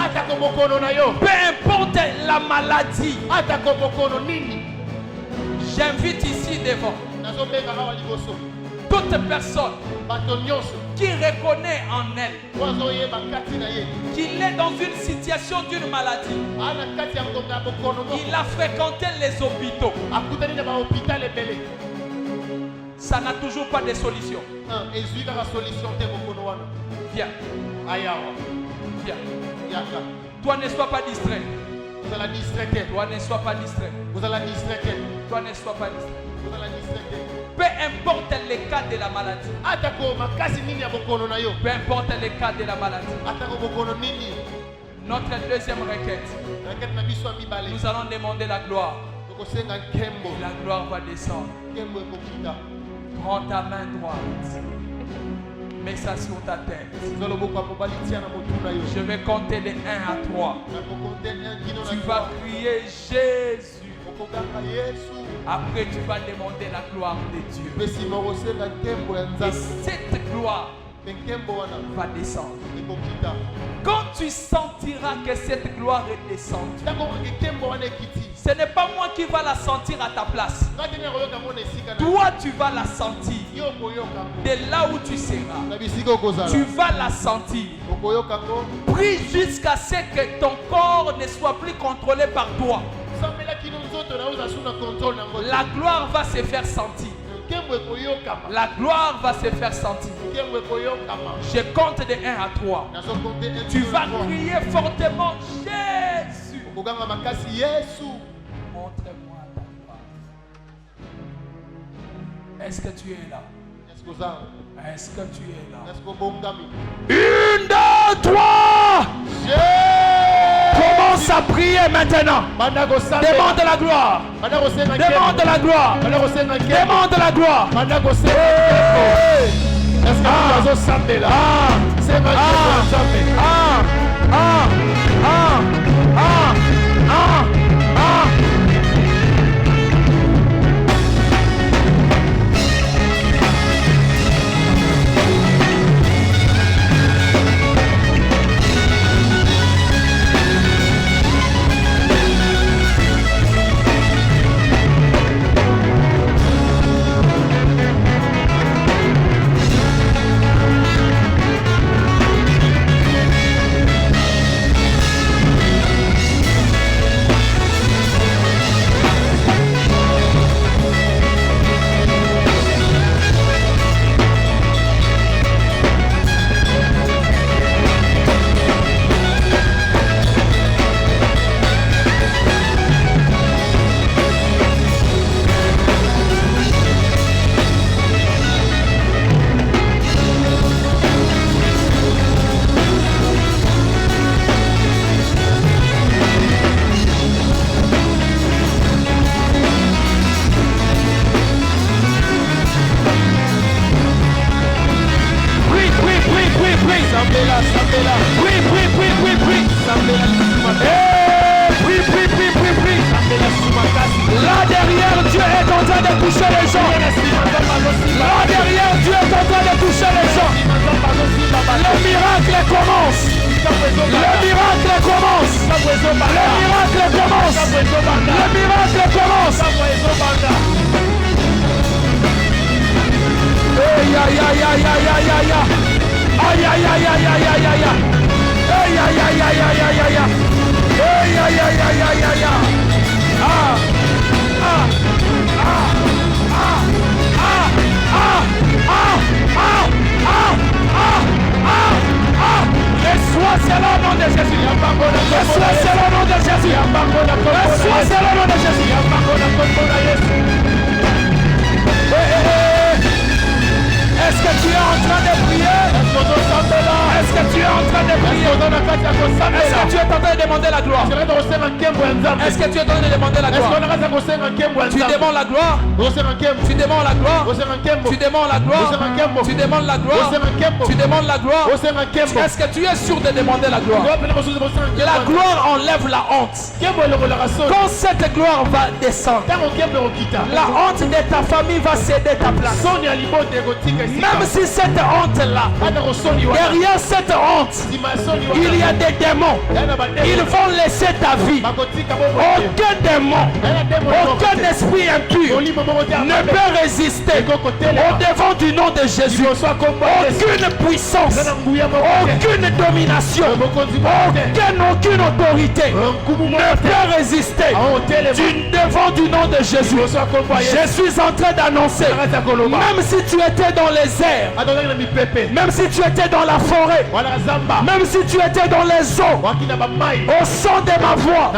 Peu importe la maladie. J'invite ici devant toute personne qui reconnaît en elle qu'il est dans une situation d'une maladie. Il a fréquenté les hôpitaux. Ça n'a toujours pas de solution. Viens. Viens. Toi, ne sois pas distrait. Vous allez distraire. Toi ne sois pas distrait. Vous allez distraire. Toi ne sois pas distrait. Vous allez distraire. Peu importe le cas de la maladie. Peu importe le cas de la maladie. Notre deuxième requête. Nous allons demander la gloire. Et la gloire va descendre. Prends ta main droite. Mets ça sur ta tête. Je vais compter de 1 à 3. Tu vas crier Jésus. Après, tu vas demander la gloire de Dieu. Et cette gloire va descendre. Quand tu sentiras que cette gloire est descendue, ce n'est pas moi qui va la sentir à ta place. Toi, tu vas la sentir. De là où tu seras, tu vas la sentir. Prie jusqu'à ce que ton corps ne soit plus contrôlé par toi. La gloire va se faire sentir. La gloire va se faire sentir. Je compte de 1 à 3. Tu vas crier fortement Jésus. Montre-moi ta gloire. Est-ce que tu es là? Est-ce que tu es là? 1, 2, 3. Commence à prier maintenant. Demande la gloire. Demande la gloire. Demande la gloire. Là derrière, Dieu est en train de toucher les gens. Là derrière, Dieu est en train de toucher les gens. Le miracle commence. Le miracle commence. Le miracle commence. Le miracle commence. Aïe aïe aïe aïe aïe aïe aïe aïe. Aïe aïe aïe aïe aïe aïe aïe aïe. Aïe aïe aïe aïe aïe aïe aïe. Aïe aïe aïe aïe aïe aïe aïe. Ah ah ah ah ah ah ah ah ah ah. Reçois c'est le nom de Jésus. Reçois c'est le nom de Jésus. Reçois c'est le nom de Jésus. Est-ce que tu es en train de prier? Est-ce que tu es en train de prier? Est-ce que tu es en train de demander la gloire? Est-ce que tu es en train de demander la gloire? Tu demandes la gloire? Tu demandes la gloire? Tu demandes la gloire? Tu demandes la gloire? Tu demandes la gloire? Est-ce que tu es sûr de demander la gloire? La gloire enlève la honte. Quand cette gloire va descendre, la honte de ta famille va céder ta place. Même si cette honte-là, derrière cette honte, il y a des démons. Ils vont laisser ta vie. Aucun démon, aucun esprit impur ne peut résister au devant du nom de Jésus. Aucune puissance, aucune domination, aucune autorité ne peut résister devant du nom de Jésus. Je suis en train d'annoncer, même si tu étais dans les airs, même si tu étais dans la forêt, Même si tu étais dans les eaux, au son de ma voix,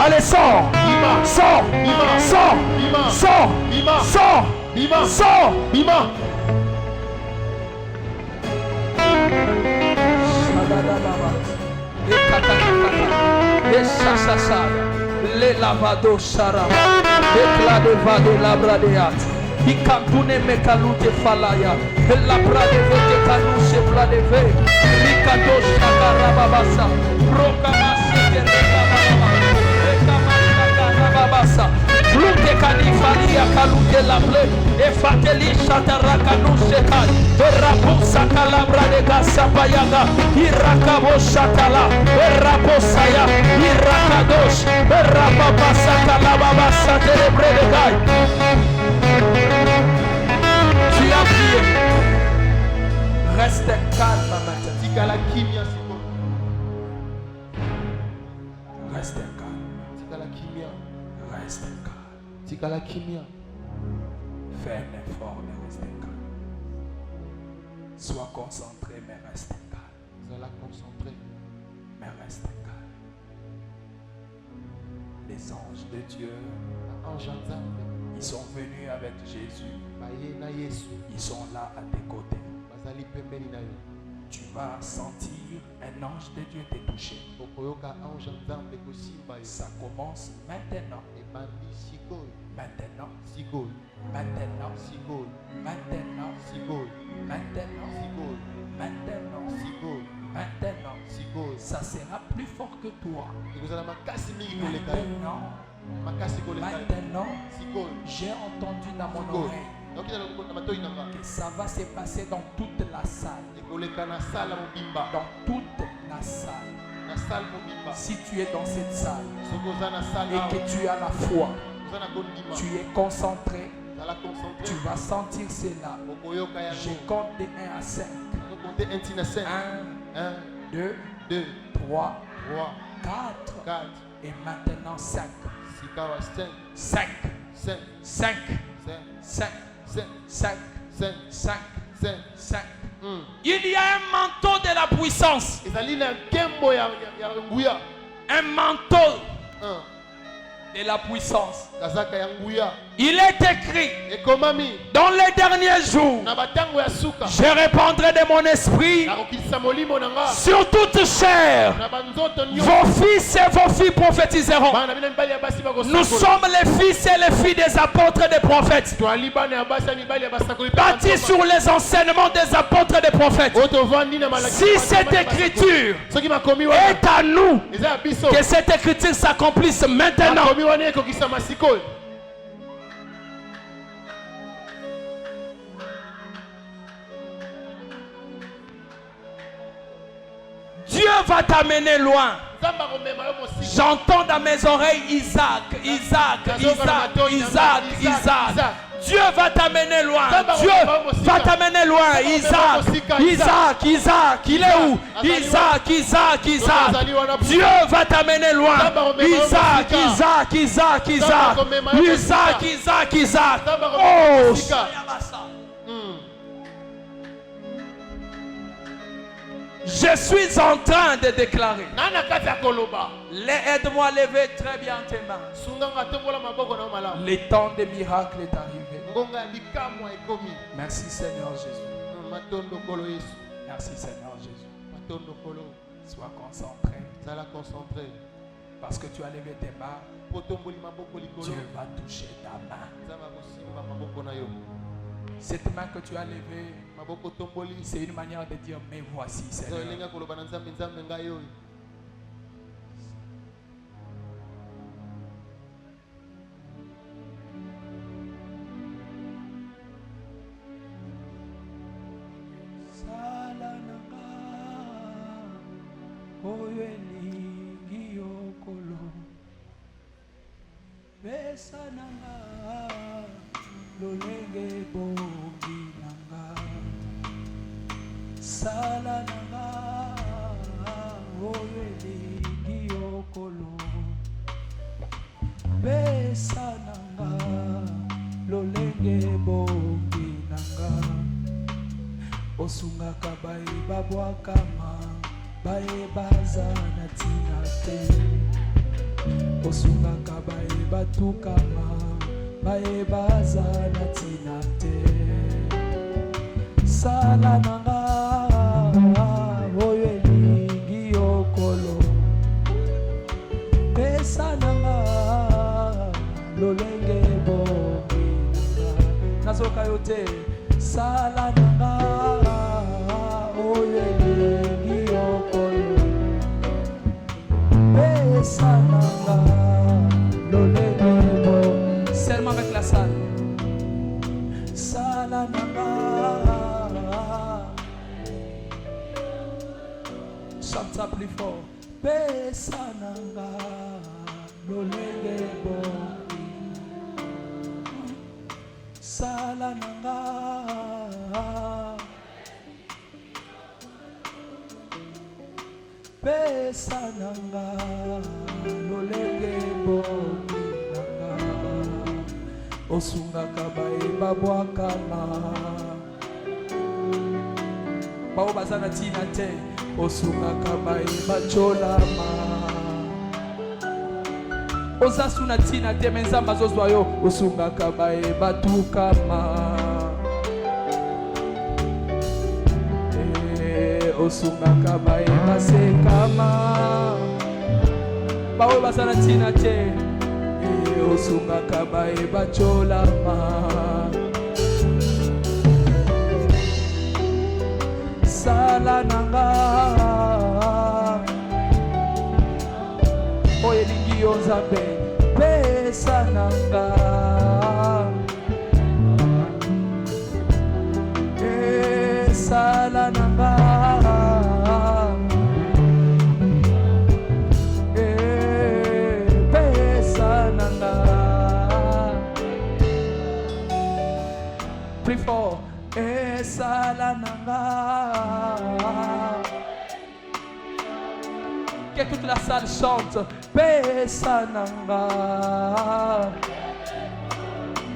allez, sors, sors, sors, sors, sors, sors. Les lavados saraba, l'éclat de vado labradeat, Ikampune mekalute falaya, la brade vete kanuse brade ve, Likados shakarababasa, Rokamase Rekababasa, Lute kanifalia kalute lable, Efateli shatarakanuse kai, Rapusa kalabra de gasapayaga, Irakabo shatala, Raposaya, Irakados, Rapapasa kalababasa terebre de gai. Tu as prié. Reste calme maintenant. Reste calme. Reste calme. Fais un effort de rester calme. Sois concentré, mais reste calme. Mais reste calme. Les anges de Dieu, ils sont venus avec Jésus. Ils sont là à tes côtés. Tu vas sentir un ange de Dieu te toucher. Ça commence maintenant. Maintenant. Maintenant. Maintenant. Maintenant. Maintenant. Ça sera plus fort que toi. Maintenant, j'ai entendu dans mon oreille que ça va se passer dans toute la salle. Dans toute la salle. Si tu es dans cette salle et que tu as la foi, tu es concentré, tu vas sentir cela. Je compte de 1 à 5. 1, 2, 3, 4 et maintenant 5. 5. Il y a un manteau de la puissance. Un manteau de la puissance. Il est écrit dans les derniers jours, je répandrai de mon esprit sur toute chair. Vos fils et vos filles prophétiseront. Nous sommes les fils et les filles des apôtres et des prophètes, bâtis sur les enseignements des apôtres et des prophètes. Si cette écriture est à nous, que cette écriture s'accomplisse maintenant. Dieu va t'amener loin. J'entends dans mes oreilles Isaac. Dieu va t'amener loin. Dieu va t'amener loin. Isaac. Il est où? Isaac. Dieu va t'amener loin. Isaac. Oh, je suis en train de déclarer. Aide-moi à lever très bien tes mains. Le temps des miracles est arrivé. Merci Seigneur Jésus. Merci Seigneur Jésus. Sois concentré. Parce que tu as levé tes mains. Dieu va toucher ta main. Cette main que tu as levée, c'est une manière de dire mais voici Seigneur. Lolenge bongi nanga sala nanga oyo elingi okolo pesa nanga lolenge bongi nanga osungaka bayi babwakama baebaza na tina te osungaka baebatukama baebaza na tina te sala nanga oyo elingi yokolo pesa nanga lolenge bongi nanga nazoka yo te sala nanga oyo elingi yokolo pesa nanga lolenge bongi seulement avec la salle sala nanga chante ça plus fort pesa nanga lolenge bongi sala nanga pesa nanga lolenge bongi nanga osungaka baeba bwakama bao baza na tina te osungaka baeba cholama ozasu na tina te me nzambe azozwa yo osungaka baeba tukama osungaka baeba sekama bao baza na tina te osungaka baeba cholama sala nanga oyo elingi yo nzambe pesa nanga sala nanga pesa nanga plus fort sala nanga que toute la salle chante pesa nanga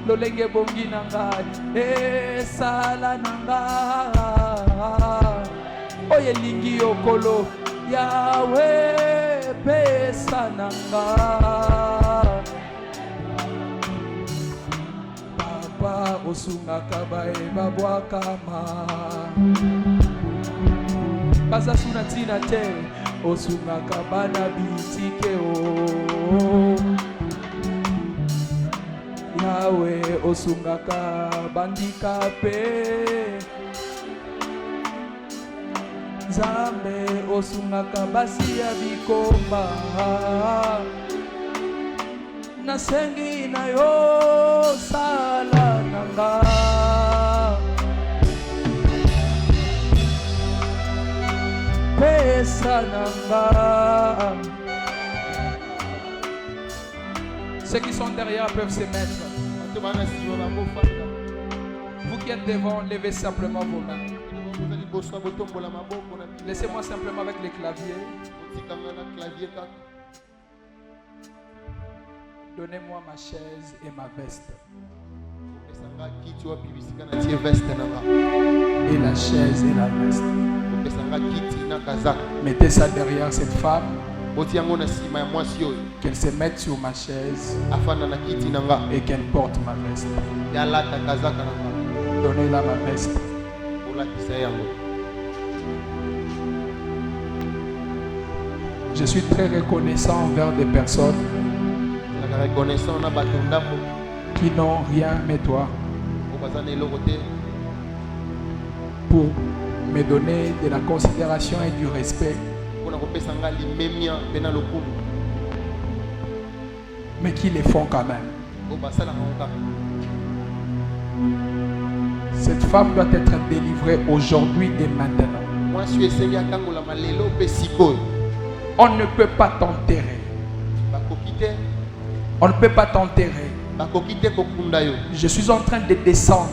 lolenge bongi nanga sala nanga oye lingi yokolo yawe pesa nanga papa osungaka baeba bwakama baza suna tina te osungaka bana bitike o yawe osungaka bandika pe nzambe osungaka basi ya bikomba nasengi na yo sala nanga pesa nanga. Ceux qui sont derrière peuvent se mettre. Vous qui êtes devant, levez simplement vos mains. Laissez-moi simplement avec les claviers. Donnez-moi ma chaise et ma veste. Et la chaise et la veste. Mettez ça derrière cette femme. Qu'elle se mette sur ma chaise et qu'elle porte ma veste. Donnez-la ma veste. Je suis très reconnaissant envers des personnes qui n'ont rien mais toi pour me donner de la considération et du respect, mais qui les font quand même. Cette femme doit être délivrée aujourd'hui et maintenant. On ne peut pas t'enterrer. On ne peut pas t'enterrer. Je suis en train de descendre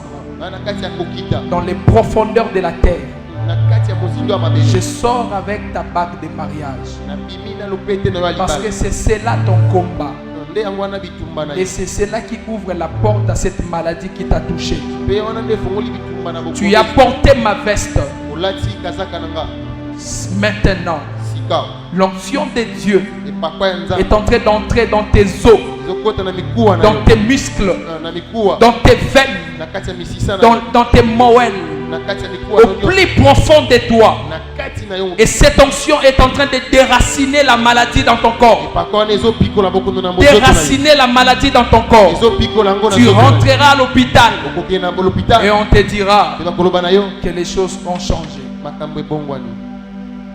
dans les profondeurs de la terre. Je sors avec ta bague de mariage. Parce que c'est cela ton combat. Et c'est cela qui ouvre la porte à cette maladie qui t'a touché. Tu as porté ma veste. Maintenant, sika l'onction de Dieu epakwa ya nzambe est en train d'entrer dans tes os, ezokota na mikuwa na dans yo tes muscles, na mikuwa dans tes veines, na kati ya misisa na yo dans tes moelles, na kati ya mikuwa au plus profond de toi. na kati na yo Et cette onction est en train de déraciner la maladie dans ton corps. epakwa na ezopikola bokono na mozoto na yo Déraciner la maladie dans ton corps. ezopikola ngo na Tu nzoto na yo. rentreras à l'hôpital okokende na l'hôpital et on te dira bakoloba na yo que les choses ont changé. makambo ebongwani.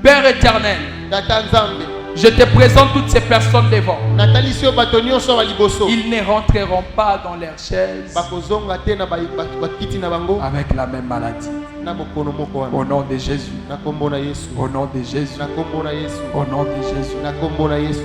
Père éternel, Tata nzambe je te présente toutes ces personnes devant. natalisi yo bato nyonso ba liboso Ils ne rentreront pas dans leurs chaises bakozonga te na bakiti na bango avec la même maladie. na bokono moko wana Au nom de Jésus. na kombo na Yesu Au nom de Jésus. na kombo na Yesu Au nom de Jésus. na kombo na Yesu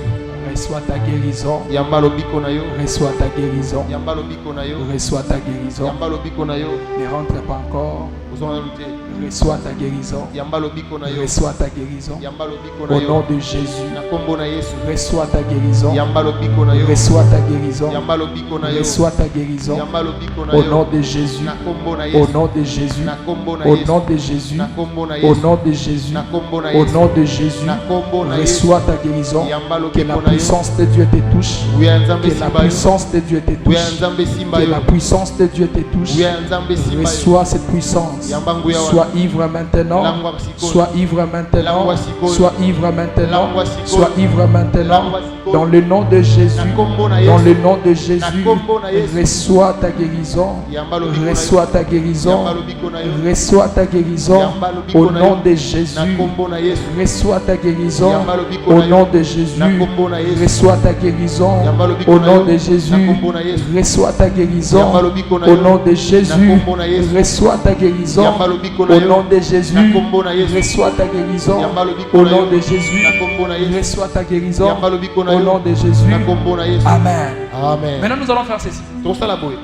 Reçois ta guérison. yamba lobiko na yo Reçois ta guérison. yamba lobiko na yo Reçois ta guérison. yamba lobiko na yo Ne rentre pas encore. ozonga te Reçois ta guérison. yamba lobiko na yo Reçois ta guérison. yamba lobiko na Au nom yo de Jésus. na kombo na Yesu Reçois ta guérison. yamba lobiko na yo Reçois ta guérison. yamba lobiko na yo Reçois ta guérison. yamba lobiko na Au yo nom de Jésus. na kombo na Au Yesu nom de Jésus. na kombo na Au Yesu nom de Jésus. na kombo na Au Yesu nom de Jésus. na kombo na Au Yesu nom de Jésus. na kombo na Yesu Reçois ta guérison. yamba Que la lobiko na yo puissance de Dieu te touche. uya nzambe Que la simba yo puissance de Dieu te uya touche. nzambe simba Que yo la puissance de Dieu te touche. uya nzambe simba yo Reçois cette puissance. yamba nguya wana Sois ivre maintenant. langwa sikoyo Sois ivre maintenant. Langwa sikoyo. Sois ivre maintenant. Langwa sikoyo. Sois ivre maintenant. Langwa sikoyo. Dans le nom de Jésus. na kombo na Dans Yesu le nom de Jésus. kombo na Yesu. Reçois ta guérison. yamba lobiko na yo Reçois ta guérison. yamba lobiko na yo Reçois ta guérison. Yamba lobiko Au na nom yo. de na Jésus. kombo na Yesu Reçois ta guérison. Yamba lobiko Au na yo. nom de Jésus. na kombo na Yesu Reçois ta guérison. Yamba lobiko Au na nom yo. de na Jésus. kombo na Yesu Reçois ta guérison. Yamba lobiko na Au yo. nom de Jésus. na kombo na Yesu Reçois ta guérison. Yamba lobiko na Au yo. nom de Jésus. na kombo na Yesu Reçois ta guérison. Yamba lobiko Au na yo. nom de Jésus. na kombo na Yesu Reçois ta guérison. Yamba lobiko na Au yo. nom de Jésus. na kombo na Yesu Amen. amen Maintenant, nous allons faire ceci. tosala boye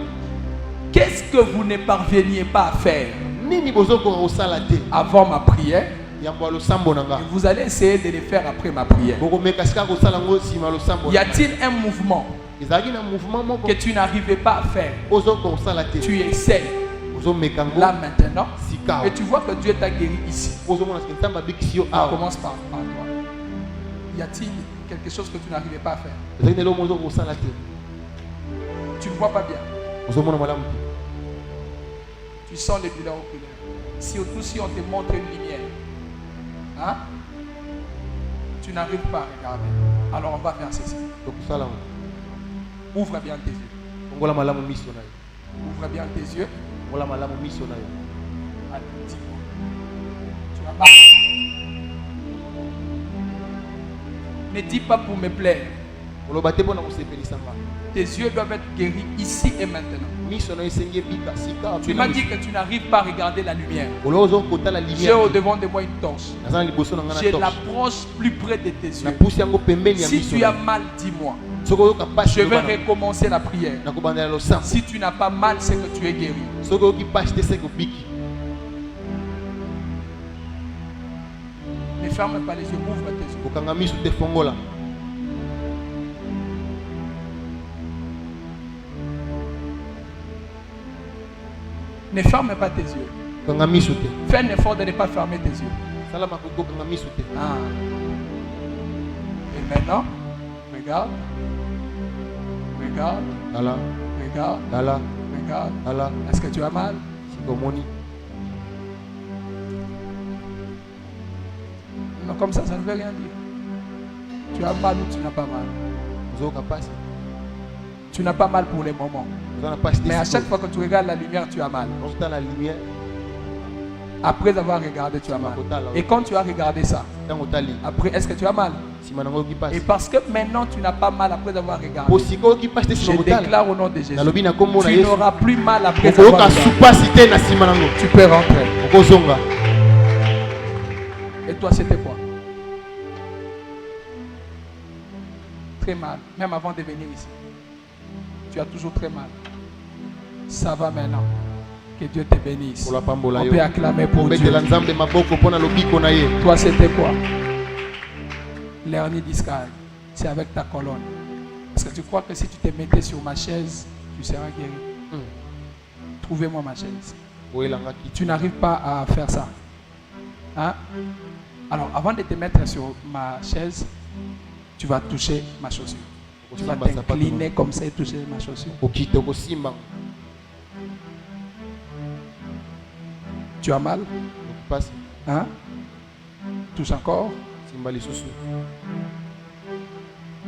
Qu'est-ce que vous ne parveniez pas à faire nini bozokoka kosala te avant ma prière? yambo ya losambo na nga Et vous allez essayer de le faire après ma prière. bokomeka sika kosala yango nsima ya losambo Y a-t-il un mouvement ezalaki na mouvement moko que tu n'arrivais pas à faire? ozokoka kosala te Tu essaies ozomeka yango là maintenant sika et tu vois que Dieu t'a guéri ici. ozomona sike nzambe abikisi yo On awa commence par toi. Y a-t-il quelque chose que tu n'arrivais pas à faire? ezalaki na eloko mozo kosala te Tu ne vois pas bien. ozomona malamu te Tu sens le bilan oculaire. Surtout si on te montre une lumière. Hein? Tu n'arrives pas à regarder. Alors on va faire ceci. tokosala yango Ouvre bien tes yeux. ongola malamu miso na yo Ouvre bien tes yeux. ongola malamu miso na yo Allez, dis-moi. Tu as mal. Ne dis pas pour me plaire. oloba te mpona kosepelisa nga Tes yeux doivent être guéris ici et maintenant. miso na yo esengi ebika sika Tu m'as dit que tu n'arrives pas à regarder la lumière. oloba ozokotala J'ai lumière au devant de moi une torche. naza na liboso na nga Je na torche l'approche plus près de tes yeux. napusi yango pembeni ya Si miso tu na as yo mal, dis-moi. soki oyoka pasi Je vais recommencer la prière. nakobandela losambo Si tu n'as pas mal, c'est que tu es guéri. soki oyoki pasi te seke obiki Ne ferme pas les yeux, ouvre tes yeux. kokanga miso te fongola Ne ferme pas tes yeux. kokanga miso te Fais un effort de ne pas fermer tes yeux. salama kokanga miso te Ah. Et maintenant, regarde. Regarde, tala regarde, tala regarde. tala Est-ce que tu as mal? sika omoni Non, comme ça ne veut rien dire. Tu as mal ou tu n'as pas mal. ozoyoka pasi Tu n'as pas mal pour les moments. oza na pasi te Mais à chaque fois que tu regardes la lumière, tu as mal. ozotala lumière Après avoir regardé, tu as mal. Et quand tu as regardé ça, ntango otali après, est-ce que tu as mal? nsima nango oyoki Et pasi parce que maintenant tu n'as pas mal après avoir regardé, po sika oyoki pasi te je nsima kotala déclare au nom de Jésus, nalobi na kombo na tu yesu n'auras plus mal après avoir okoyoka regardé. supasi te na nsima nango Tu peux rentrer. okozonga Et toi, c'était quoi? Très mal, même avant de venir ici. Tu as toujours très mal. Ça va maintenant. Que Dieu te bénisse. olapambola On yo peut acclamer pour Dieu. obetela nzambe maboko mpona lobiko na ye Toi, c'était quoi? L'hernie discale. C'est avec ta colonne. Parce que tu crois que si tu te mettais sur ma chaise, tu seras guéri. Trouvez-moi ma chaise. oyelanga kiti Tu n'arrives pas à faire ça. Hein? Alors, avant de te mettre sur ma chaise, tu vas toucher ma chaussure. Tu vas t'incliner comme ça et toucher ma chaussure. Tu as mal? Hein? Touche encore.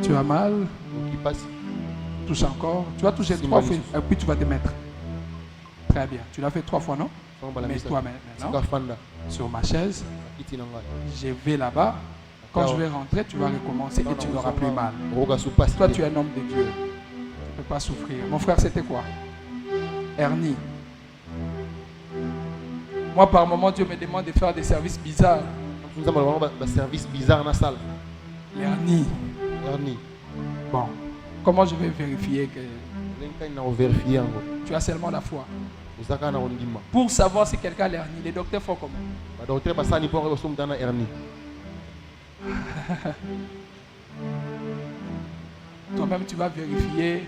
Tu as mal? Touche encore. Tu vas toucher 3 fois et puis tu vas te mettre. Très bien. Tu l'as fait 3 fois, non? Mais toi maintenant, sur ma chaise, je vais là-bas. Quand je vais rentrer, tu vas recommencer et tu n'auras plus mal. Toi, tu es un homme de Dieu. Tu ne peux pas souffrir. Mon frère, c'était quoi? Hernie. Moi, par moment, Dieu me demande de faire des services bizarres. Hernie. Bon, comment je vais vérifier que tu as seulement la foi? Pour savoir si quelqu'un a l'hernie, les docteurs font comment? Toi-même, tu vas vérifier.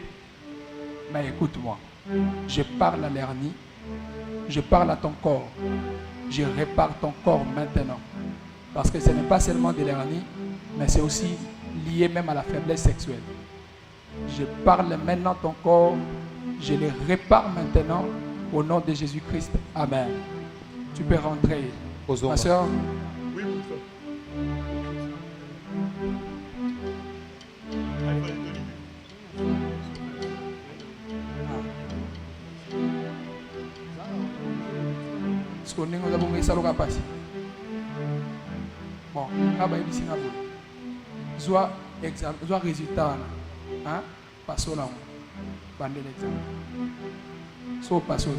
Mais écoute-moi, je parle à l'hernie, je parle à ton corps, je répare ton corps maintenant. Parce que ce n'est pas seulement de l'hernie, mais c'est aussi lié même à la faiblesse sexuelle. Je parle maintenant ton corps, je le répare maintenant au nom de Jésus-Christ. Amen. Tu peux rentrer. Ma soeur. Oui, bon, soit résultat, hein, passons là, bandé l'examen. Soit passons,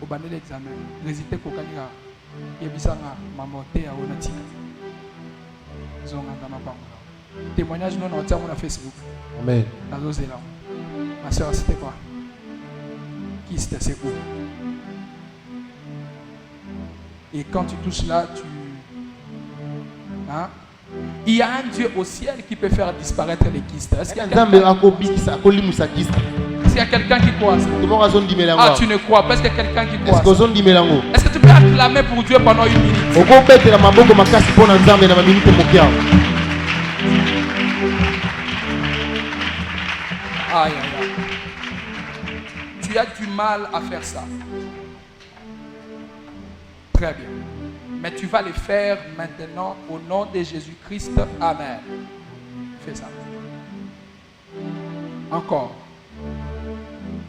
au bandé l'examen, résultat qu'on gagne, il y a ma montée à Onatika. Témoignage non entier sur Facebook. Amen. Ma soeur, c'était quoi? Qui c'était? C'est où? Et quand tu touches là, hein? Il y a un Dieu au ciel qui peut faire disparaître les kystes. Est-ce qu'il y a quelqu'un qui croit ça? Ah, tu ne crois pas? Est-ce qu'il y a quelqu'un qui croit ça? Est-ce que tu peux acclamer pour Dieu pendant 1 minute? Aïe, aïe, aïe. Tu as du mal à faire ça. Très bien. Mais tu vas le faire maintenant au nom de Jésus-Christ. Amen. Fais ça. Encore.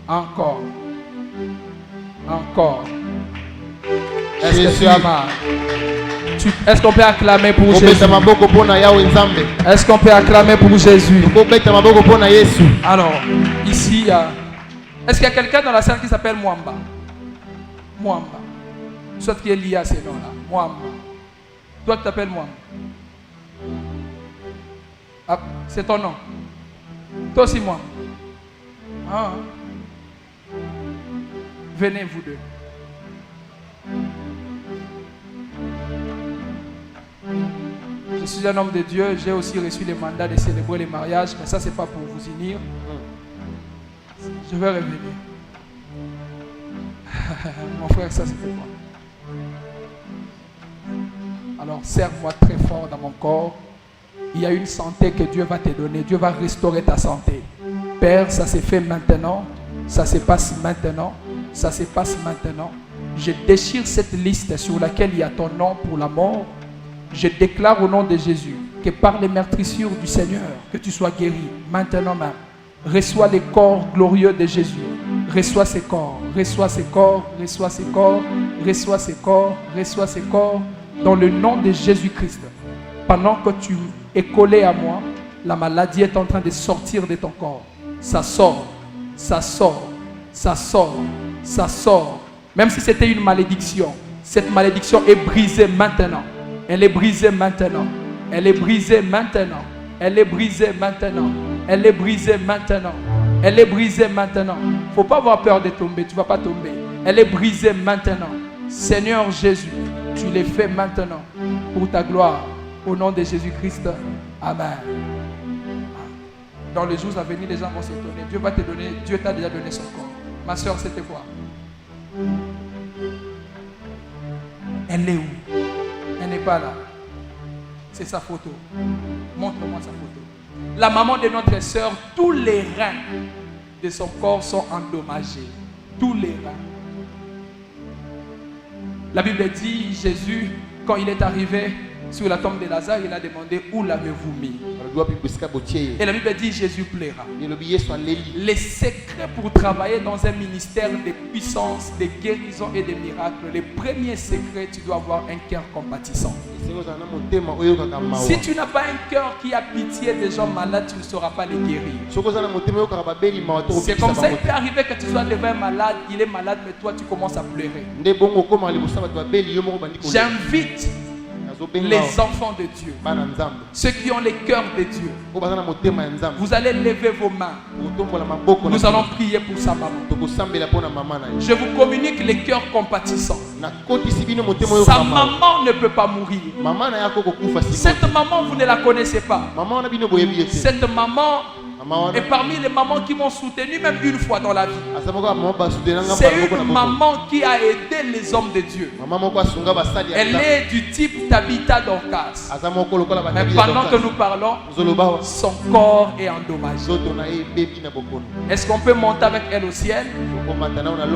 Encore. Encore. Est-ce que tu as mal? Est-ce qu'on peut acclamer pour Jésus? Est-ce qu'on peut acclamer pour Jésus? Alors, ici, est-ce qu'il y a quelqu'un dans la salle qui s'appelle Mwamba? Mwamba. Soit qui est lié à ces noms-là. Mwamba. Toi, tu t'appelles Mwamba. Ah, c'est ton nom. Toi aussi, Mwamba. Ah. Venez, vous deux. Je suis un homme de Dieu. J'ai aussi reçu le mandat de célébrer les mariages. Mais ça, ce n'est pas pour vous unir. Je vais revenir. Mon frère, ça, c'était quoi? Alors, serre-moi très fort dans mon corps. Il y a une santé que Dieu va te donner. Dieu va restaurer ta santé. Père, ça s'est fait maintenant. Ça se passe maintenant. Ça se passe maintenant. Je déchire cette liste sur laquelle il y a ton nom pour la mort. Je déclare au nom de Jésus que par les meurtrissures du Seigneur, que tu sois guéri maintenant même. Reçois les corps glorieux de Jésus. Reçois ces corps. Reçois ces corps. Reçois ces corps. Reçois ces corps. Reçois ces corps. Dans le nom de Jésus-Christ. Pendant que tu es collé à moi, la maladie est en train de sortir de ton corps. Ça sort. Ça sort. Ça sort. Ça sort. Même si c'était une malédiction, cette malédiction est brisée maintenant. Elle est brisée maintenant. Elle est brisée maintenant. Elle est brisée maintenant. Elle est brisée maintenant. Elle est brisée maintenant. Il ne faut pas avoir peur de tomber. Tu ne vas pas tomber. Elle est brisée maintenant. Seigneur Jésus, tu l'es fait maintenant pour ta gloire. Au nom de Jésus-Christ. Amen. Dans les jours à venir, les gens vont s'étonner. Dieu va te donner. Dieu t'a déjà donné son corps. Ma soeur, c'était quoi? Elle est où? Elle n'est pas là. C'est sa photo. Montre-moi sa photo. La maman de notre sœur, tous les reins de son corps sont endommagés. Tous les reins. La Bible dit, Jésus, quand il est arrivé sur la tombe de Lazare, il a demandé où l'avez-vous mis. Et la Bible dit, Jésus plaira. Les secrets pour travailler dans un ministère de puissance, de guérison et de miracles, les premiers secrets, tu dois avoir un cœur compatissant. Si tu n'as pas un cœur qui a pitié des gens malades, tu ne sauras pas les guérir. C'est comme ça, il peut arriver que tu sois devant un malade, il est malade, mais toi tu commences à pleurer. J'invite les enfants de Dieu, ceux qui ont les cœurs de Dieu, vous allez lever vos mains. Nous allons prier pour sa maman. Je vous communique les cœurs compatissants. Sa maman ne peut pas mourir. Cette maman, vous ne la connaissez pas. Cette maman est parmi les mamans qui m'ont soutenu même une fois dans la vie. C'est une maman qui a aidé les hommes de Dieu. Elle est du type Tabitha Dorcas. Mais pendant que nous parlons, son corps est endommagé. Est-ce qu'on peut monter avec elle au ciel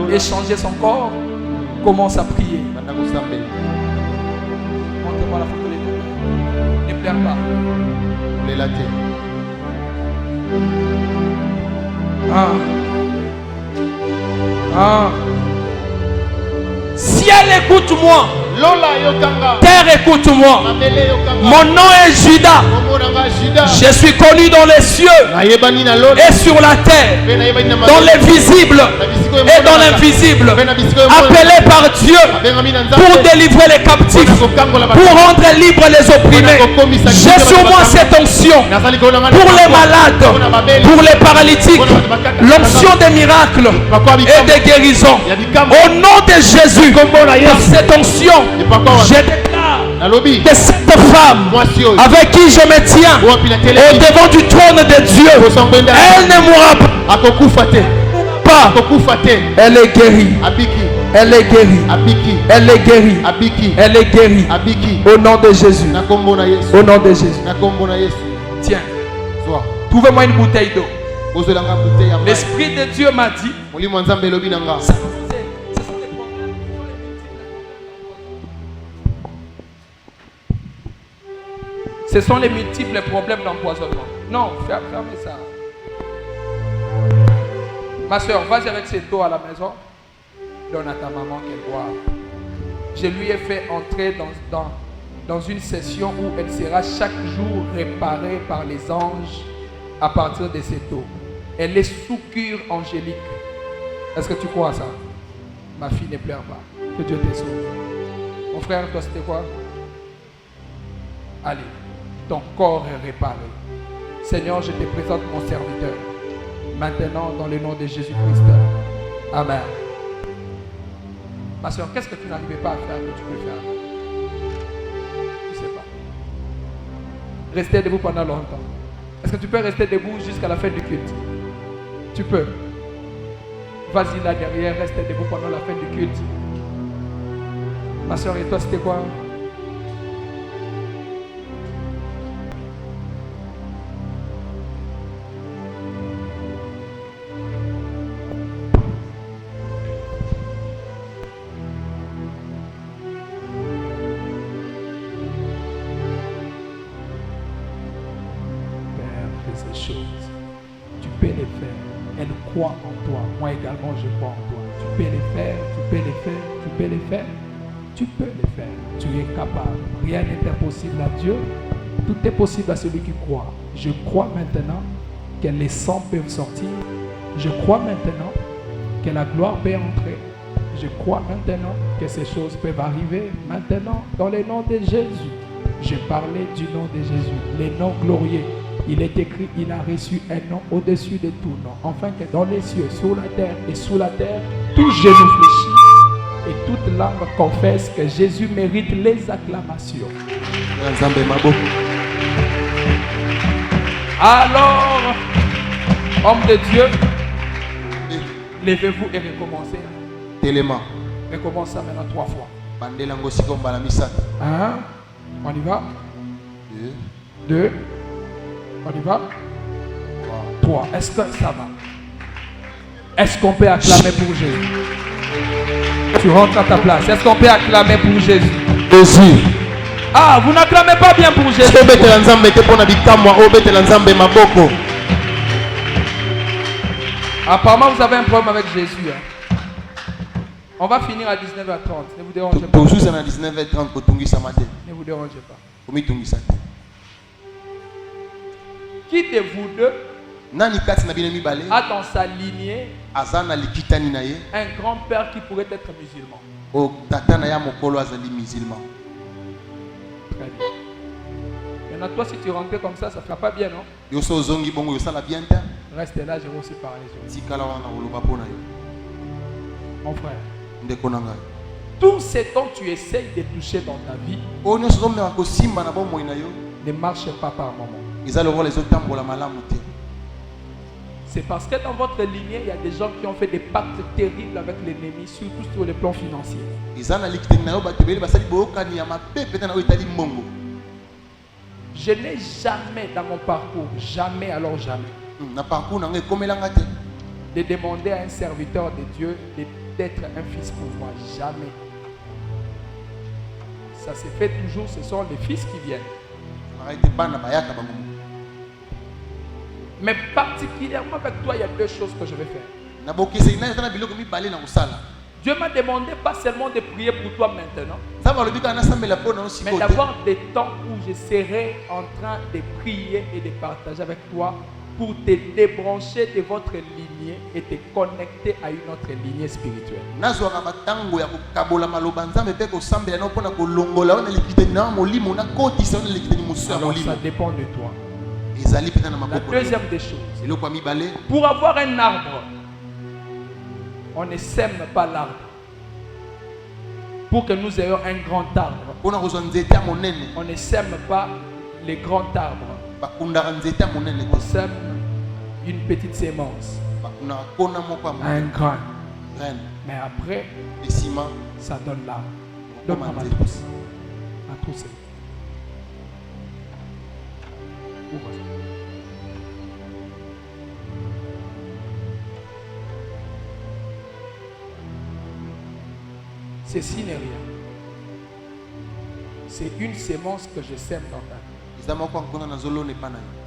et changer son corps? Commence à prier. Montrez-moi la photo des deux. Ne pleure pas. Ciel, écoute-moi. Terre, écoute-moi. Mon nom est Judas. Je suis connu dans les cieux et sur la terre, dans les visibles et dans l'invisible, appelé par Dieu pour délivrer les captifs, pour rendre libres les opprimés. J'ai sur moi cette onction pour les malades, pour les paralytiques, l'onction des miracles et des guérisons. Au nom de Jésus, par cette onction, je déclare que cette femme avec qui je me tiens au devant du trône de Dieu, elle ne mourra pas. Elle est guérie. Elle est guérie. Elle est guérie. Elle est guérie. Au nom de Jésus. Au nom de Jésus. Tiens. Trouvez-moi une bouteille d'eau. L'Esprit de Dieu m'a dit. Ce sont les multiples problèmes d'empoisonnement. Non, fermez ça. Ma soeur, vas-y avec cette eau à la maison. Donne à ta maman qu'elle boive. Je lui ai fait entrer dans une session où elle sera chaque jour réparée par les anges à partir de cette eau. Elle est sous cure angélique. Est-ce que tu crois à ça? Ma fille, ne pleure pas. Que Dieu te sauve. Mon frère, toi c'était quoi? Allez. Ton corps est réparé. Seigneur, je te présente mon serviteur. Maintenant, dans le nom de Jésus-Christ. Amen. Ma soeur, qu'est-ce que tu n'arrivais pas à faire que tu peux faire? Je ne sais pas. Rester debout pendant longtemps. Est-ce que tu peux rester debout jusqu'à la fin du culte? Tu peux. Vas-y là derrière, reste debout pendant la fin du culte. Ma soeur, et toi, c'était quoi? Crois en toi, moi également je crois en toi. Tu peux les faire, tu peux les faire, tu peux les faire, tu peux les faire. Tu es capable. Rien n'est impossible à Dieu. Tout est possible à celui qui croit. Je crois maintenant que les sangs peuvent sortir. Je crois maintenant que la gloire peut entrer. Je crois maintenant que ces choses peuvent arriver. Maintenant, dans le nom de Jésus, je parlais du nom de Jésus, les noms glorieux. Il est écrit, il a reçu un nom au-dessus de tout nom, afin que dans les cieux, sur la terre et sous la terre, tout genou fléchit et toute langue confesse que Jésus mérite les acclamations. Alors, homme de Dieu, levez-vous et recommencez. Recommence ça maintenant 3 fois. Hein? On y va? 2. On y va? 3. Est-ce que ça va? Est-ce qu'on peut acclamer pour Jésus? Tu rentres à ta place. Est-ce qu'on peut acclamer pour Jésus? Jésus. Ah, vous n'acclamez pas bien pour Jésus. Apparemment, vous avez un problème avec Jésus. Hein. On va finir à 19h30. Ne vous dérangez pas. Ne vous dérangez pas. Qui de vous deux a dans sa lignée un grand-père qui pourrait être musulman? Très bien. Maintenant, toi, si tu rentres comme ça ne fera pas bien, non? Reste là, je vais aussi parler sur ça. Mon frère, tout ce dont tu essayes de toucher dans ta vie ne marche pas par moment. C'est parce que dans votre lignée, il y a des gens qui ont fait des pactes terribles avec l'ennemi, surtout sur le plan financier. Je n'ai jamais dans mon parcours, jamais alors jamais, de demander à un serviteur de Dieu d'être un fils pour moi. Jamais. Ça se fait toujours, ce sont les fils qui viennent. Mais particulièrement avec toi, il y a deux choses que je vais faire. Dieu m'a demandé pas seulement de prier pour toi maintenant, mais d'avoir des temps où je serai en train de prier et de partager avec toi pour te débrancher de votre lignée et te connecter à une autre lignée spirituelle. Alors ça dépend de toi. La deuxième des choses, pour avoir un arbre, on ne sème pas l'arbre. Pour que nous ayons un grand arbre, on ne sème pas les grands arbres. On sème une petite sémence, un grain. Mais après, ça donne l'arbre. Donne-moi ma trousse. Ma trousse. Ceci n'est rien. C'est une sémence que je sème dans ta vie.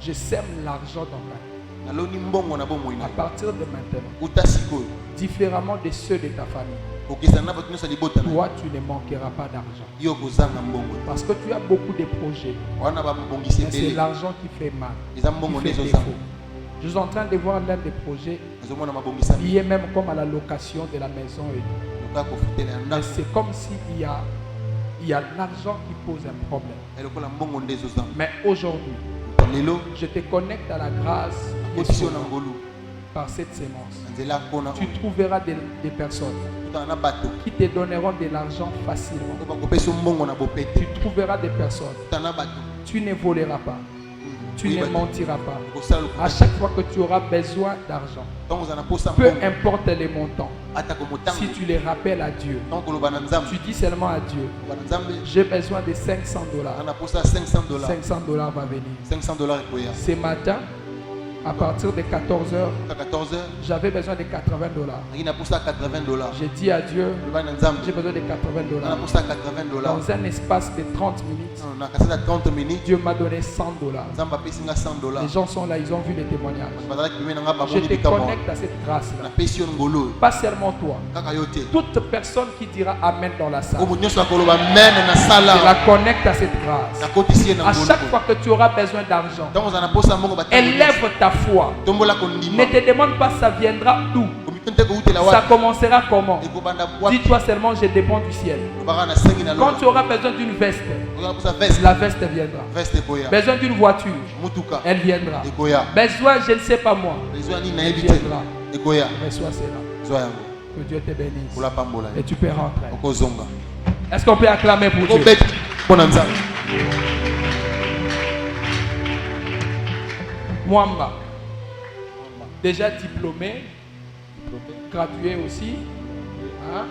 Je sème l'argent dans ta vie. À partir de maintenant, différemment de ceux de ta famille, toi tu ne manqueras pas d'argent. Parce que tu as beaucoup de projets. Mais c'est l'argent qui fait mal, qui fait défaut. Je suis en train de voir l'un des projets liés même comme à la location de la maison. Mais c'est comme s'il y a l'argent qui pose un problème. Mais aujourd'hui, je te connecte à la grâce par cette sémence. Tu trouveras des personnes qui te donneront de l'argent facilement. Tu trouveras des personnes. Tu ne voleras pas. Tu ne mentiras pas. À chaque fois que tu auras besoin d'argent, peu importe les montants, si tu les rappelles à Dieu, tu dis seulement à Dieu, j'ai besoin de $500. $500 va venir. Ce matin, à partir de 14h, j'avais besoin de $80. J'ai dit à Dieu, j'ai besoin de $80. Dans un espace de 30 minutes, Dieu m'a donné $100. Les gens sont là, ils ont vu les témoignages. Je te connecte à cette grâce-là. Pas seulement toi. Toute personne qui dira Amen dans la salle, je la connecte à cette grâce. À chaque fois que tu auras besoin d'argent, élève ta foi. Ne te demande pas ça viendra d'où. Ça commencera comment? Dis-toi seulement je dépends du ciel. Quand tu auras besoin d'une veste, la veste viendra. Besoin d'une voiture, elle viendra. Besoin, je ne sais pas moi, elle viendra. Reçois cela. Que Dieu te bénisse. Et tu peux rentrer. Est-ce qu'on peut acclamer pour Dieu? Mwamba, déjà diplômé, gradué aussi. Hein?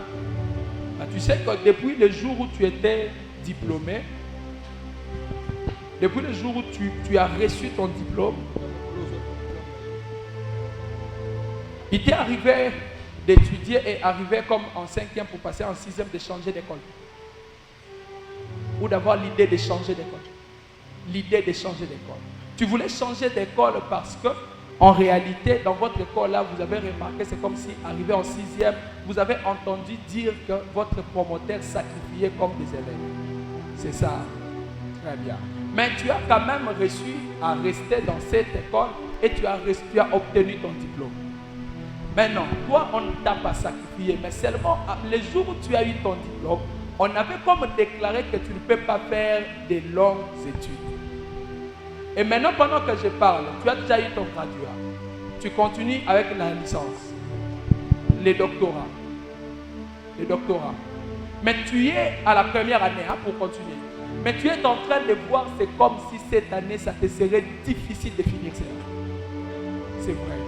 Tu sais que depuis le jour où tu étais diplômé, Depuis le jour où tu as reçu ton diplôme, il t'est arrivé d'étudier et arriver comme en 5e pour passer en 6e de changer d'école. Ou d'avoir l'idée de changer d'école. L'idée de changer d'école. Tu voulais changer d'école parce que, en réalité, dans votre école là, vous avez remarqué, c'est comme si, arrivé en 6e, vous avez entendu dire que votre promoteur sacrifiait comme des élèves. C'est ça. Très bien. Mais tu as quand même réussi à rester dans cette école et tu as obtenu ton diplôme. Maintenant, toi, on ne t'a pas sacrifié, mais seulement le jour où tu as eu ton diplôme, on avait comme déclaré que tu ne peux pas faire de longues études. Et maintenant, pendant que je parle, tu as déjà eu ton graduat. Tu continues avec la licence, les doctorats. Les doctorats. Mais tu es à la première année pour continuer. Mais tu es en train de voir, c'est comme si cette année, ça te serait difficile de finir cela. C'est vrai.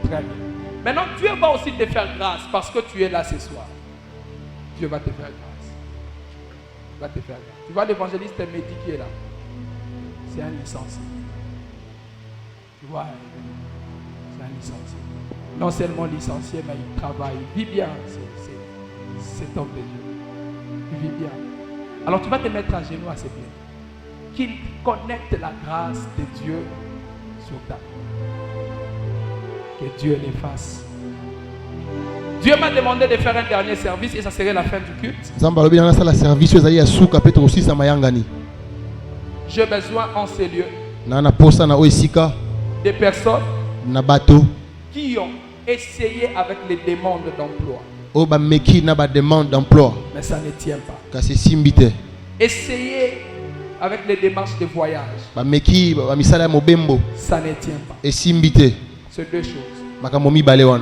Très bien. Maintenant, Dieu va aussi te faire grâce parce que tu es là ce soir. Dieu va te faire grâce. Il va te faire grâce. Tu vois l'évangéliste Mehdi qui est là. C'est un licencié. Tu vois, c'est un licencié. Non seulement licencié, mais il travaille. Il vit bien. C'est homme de Dieu. Il vit bien. Alors tu vas te mettre à genoux à ses pieds. Qu'il connecte la grâce de Dieu sur ta vie. Que Dieu les fasse. Dieu m'a demandé de faire un dernier service et ça serait la fin du culte. J'ai besoin en ces lieux des personnes qui ont essayé avec les demandes d'emploi. Mais ça ne tient pas. Essayez avec les démarches de voyage. Ça ne tient pas. C'est deux choses.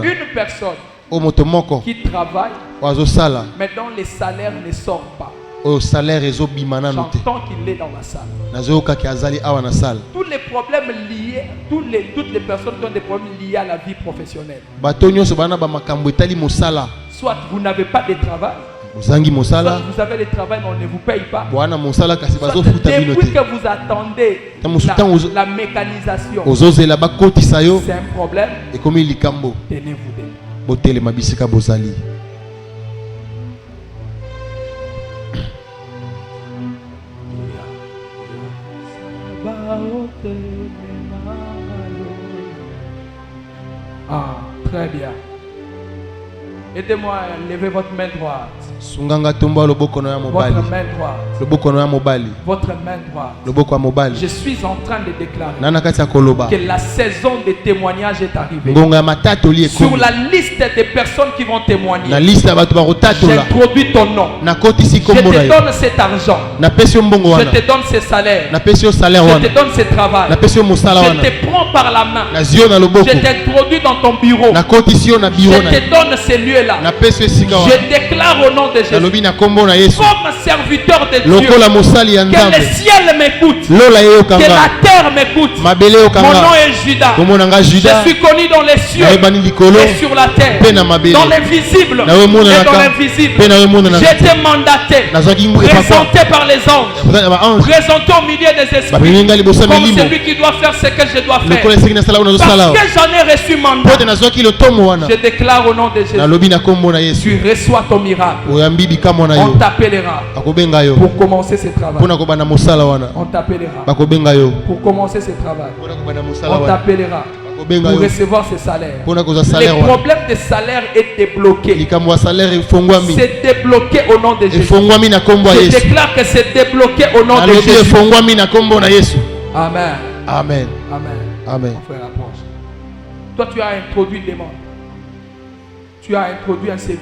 Une personne qui travaille, mais dont les salaires ne sortent pas. J'entends qu'il est dans la salle. Tous les problèmes liés, toutes les personnes qui ont des problèmes liés à la vie professionnelle. Soit vous n'avez pas de travail, soit vous avez le travail mais on ne vous paye pas. Soit depuis que vous attendez la mécanisation, c'est un problème. Tenez-vous debout. Ah, très bien. Aidez-moi à lever votre main droite. Votre main droite. Votre main droite. Je suis en train de déclarer que la saison des témoignages est arrivée. Sur la liste des personnes qui vont témoigner, j'introduis ton nom. Je te donne cet argent. Je te donne ce salaire. Je te donne ce travail. Je te prends par la main. Je t'introduis dans ton bureau. Je te donne ces lieux-là. Je déclare au nom de Jésus, comme serviteur de Dieu, que le ciel m'écoute, que la terre m'écoute. Mon nom est Judas. Je suis connu dans les cieux et sur la terre, dans l'invisible et dans l'invisible. J'ai été mandaté, présenté par les anges, présenté au milieu des esprits, comme celui qui doit faire ce que je dois faire. Parce que j'en ai reçu mandat, je déclare au nom de Jésus, tu reçois ton miracle. On t'appellera pour commencer ce travail. On t'appellera pour commencer ce travail. On t'appellera pour recevoir ce salaire. Le problème de salaire est débloqué. C'est débloqué au nom de Jésus. Je déclare que c'est débloqué au nom de Jésus. Amen. Amen. Amen. Mon frère, approche. Toi, tu as introduit des demandes. Tu as introduit un CV.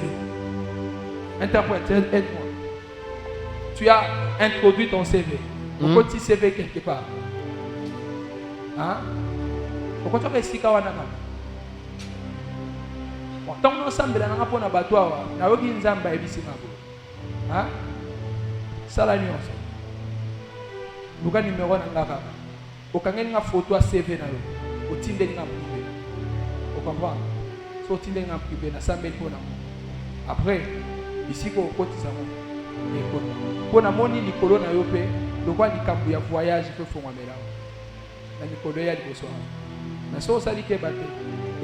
Interprète, aide-moi. Tu as introduit ton CV. Pourquoi tu CV quelque part? Hein? Pourquoi tu as réussi à faire tant que nous sommes dans la bonne abattoir, nous avons dit que nous avons dit hein? Ça la nuance. Nous avons numéro dans la carte. Au cas où nous avons photo à CV, au team de privé. Vous comprenez? Au team de privé, nous avons mis après, ici, au côté de ça. Pour la monnaie, Nicolas n'a pas Donc on dit qu'il y a voyage, il faut faire un mélange. Na mikolo ya liboso. Na so sali ke bate.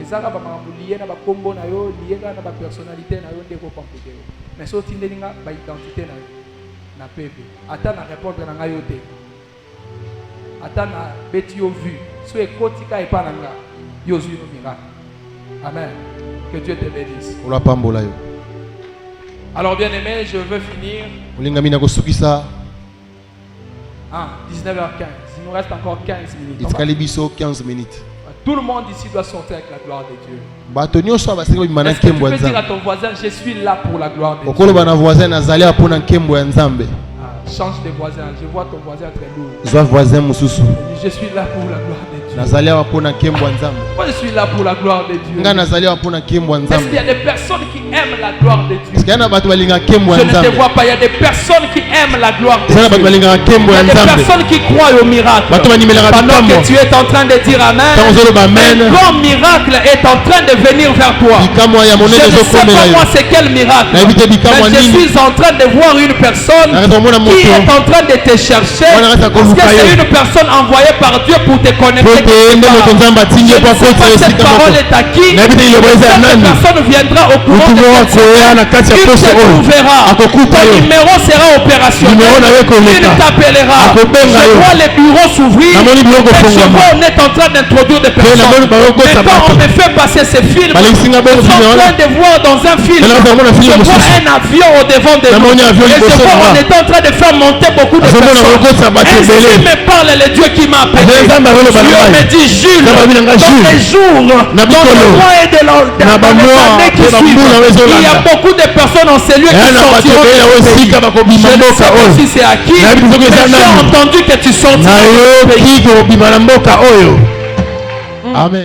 Ezaka ba makambo lié na ba kombo na yo, lié na ba personnalité na yo ndeko pampete. Mais so tindelinga ba identité na yo. Na pepe. Ata na répondre na nga yo te. Ata na beti yo vu. So ekotika epa na nga. Yo zui no miracle. Amen. Que Dieu te bénisse. Ola pambola yo. Alors bien aimé, je veux finir. Olinga mina kosukisa. 19h15. Il nous reste encore 15 minutes. Itkalibiso 15 minutes. Tout le monde ici doit sortir avec la gloire de Dieu. Est-ce que tu peux dire à ton voisin, je suis là pour la gloire de Dieu. Change de voisin. Je vois ton voisin très lourd. Je suis là pour la gloire de Dieu. Moi, je suis là pour la gloire de Dieu. Est-ce qu'il y a des personnes qui aiment la gloire de Dieu? Je ne te vois pas. Il y a des personnes qui aiment la gloire de Dieu. Il y a des personnes qui croient au miracle. Pendant que tu es en train de dire Amen, un grand miracle est en train de venir vers toi. Je ne sais pas moi c'est quel miracle. Mais je suis en train de voir une personne qui est en train de te chercher. Parce que c'est une personne envoyée par Dieu pour te connecter. Je ne sais pas cette parole est à qui. Cette personne viendra au courant de cette il te trouvera. Ton numéro sera opérationnel. Il t'appellera. Je vois les bureaux s'ouvrir. Et je vois on est en train d'introduire des personnes. Mais quand on me fait passer ces films, je suis en train de voir dans un film. Je vois un avion au devant de nous. Et je vois on est en train de faire monter beaucoup de personnes. Ainsi me parle le Dieu qui m'a appelé. Dieu me dit Jules, dans les jours, dans le mois et de l'année qui suivent, il y a beaucoup de personnes en ces lieux qui sortiront. Je ne sais pas si c'est à qui, mais j'ai entendu que tu sortiras. Amen.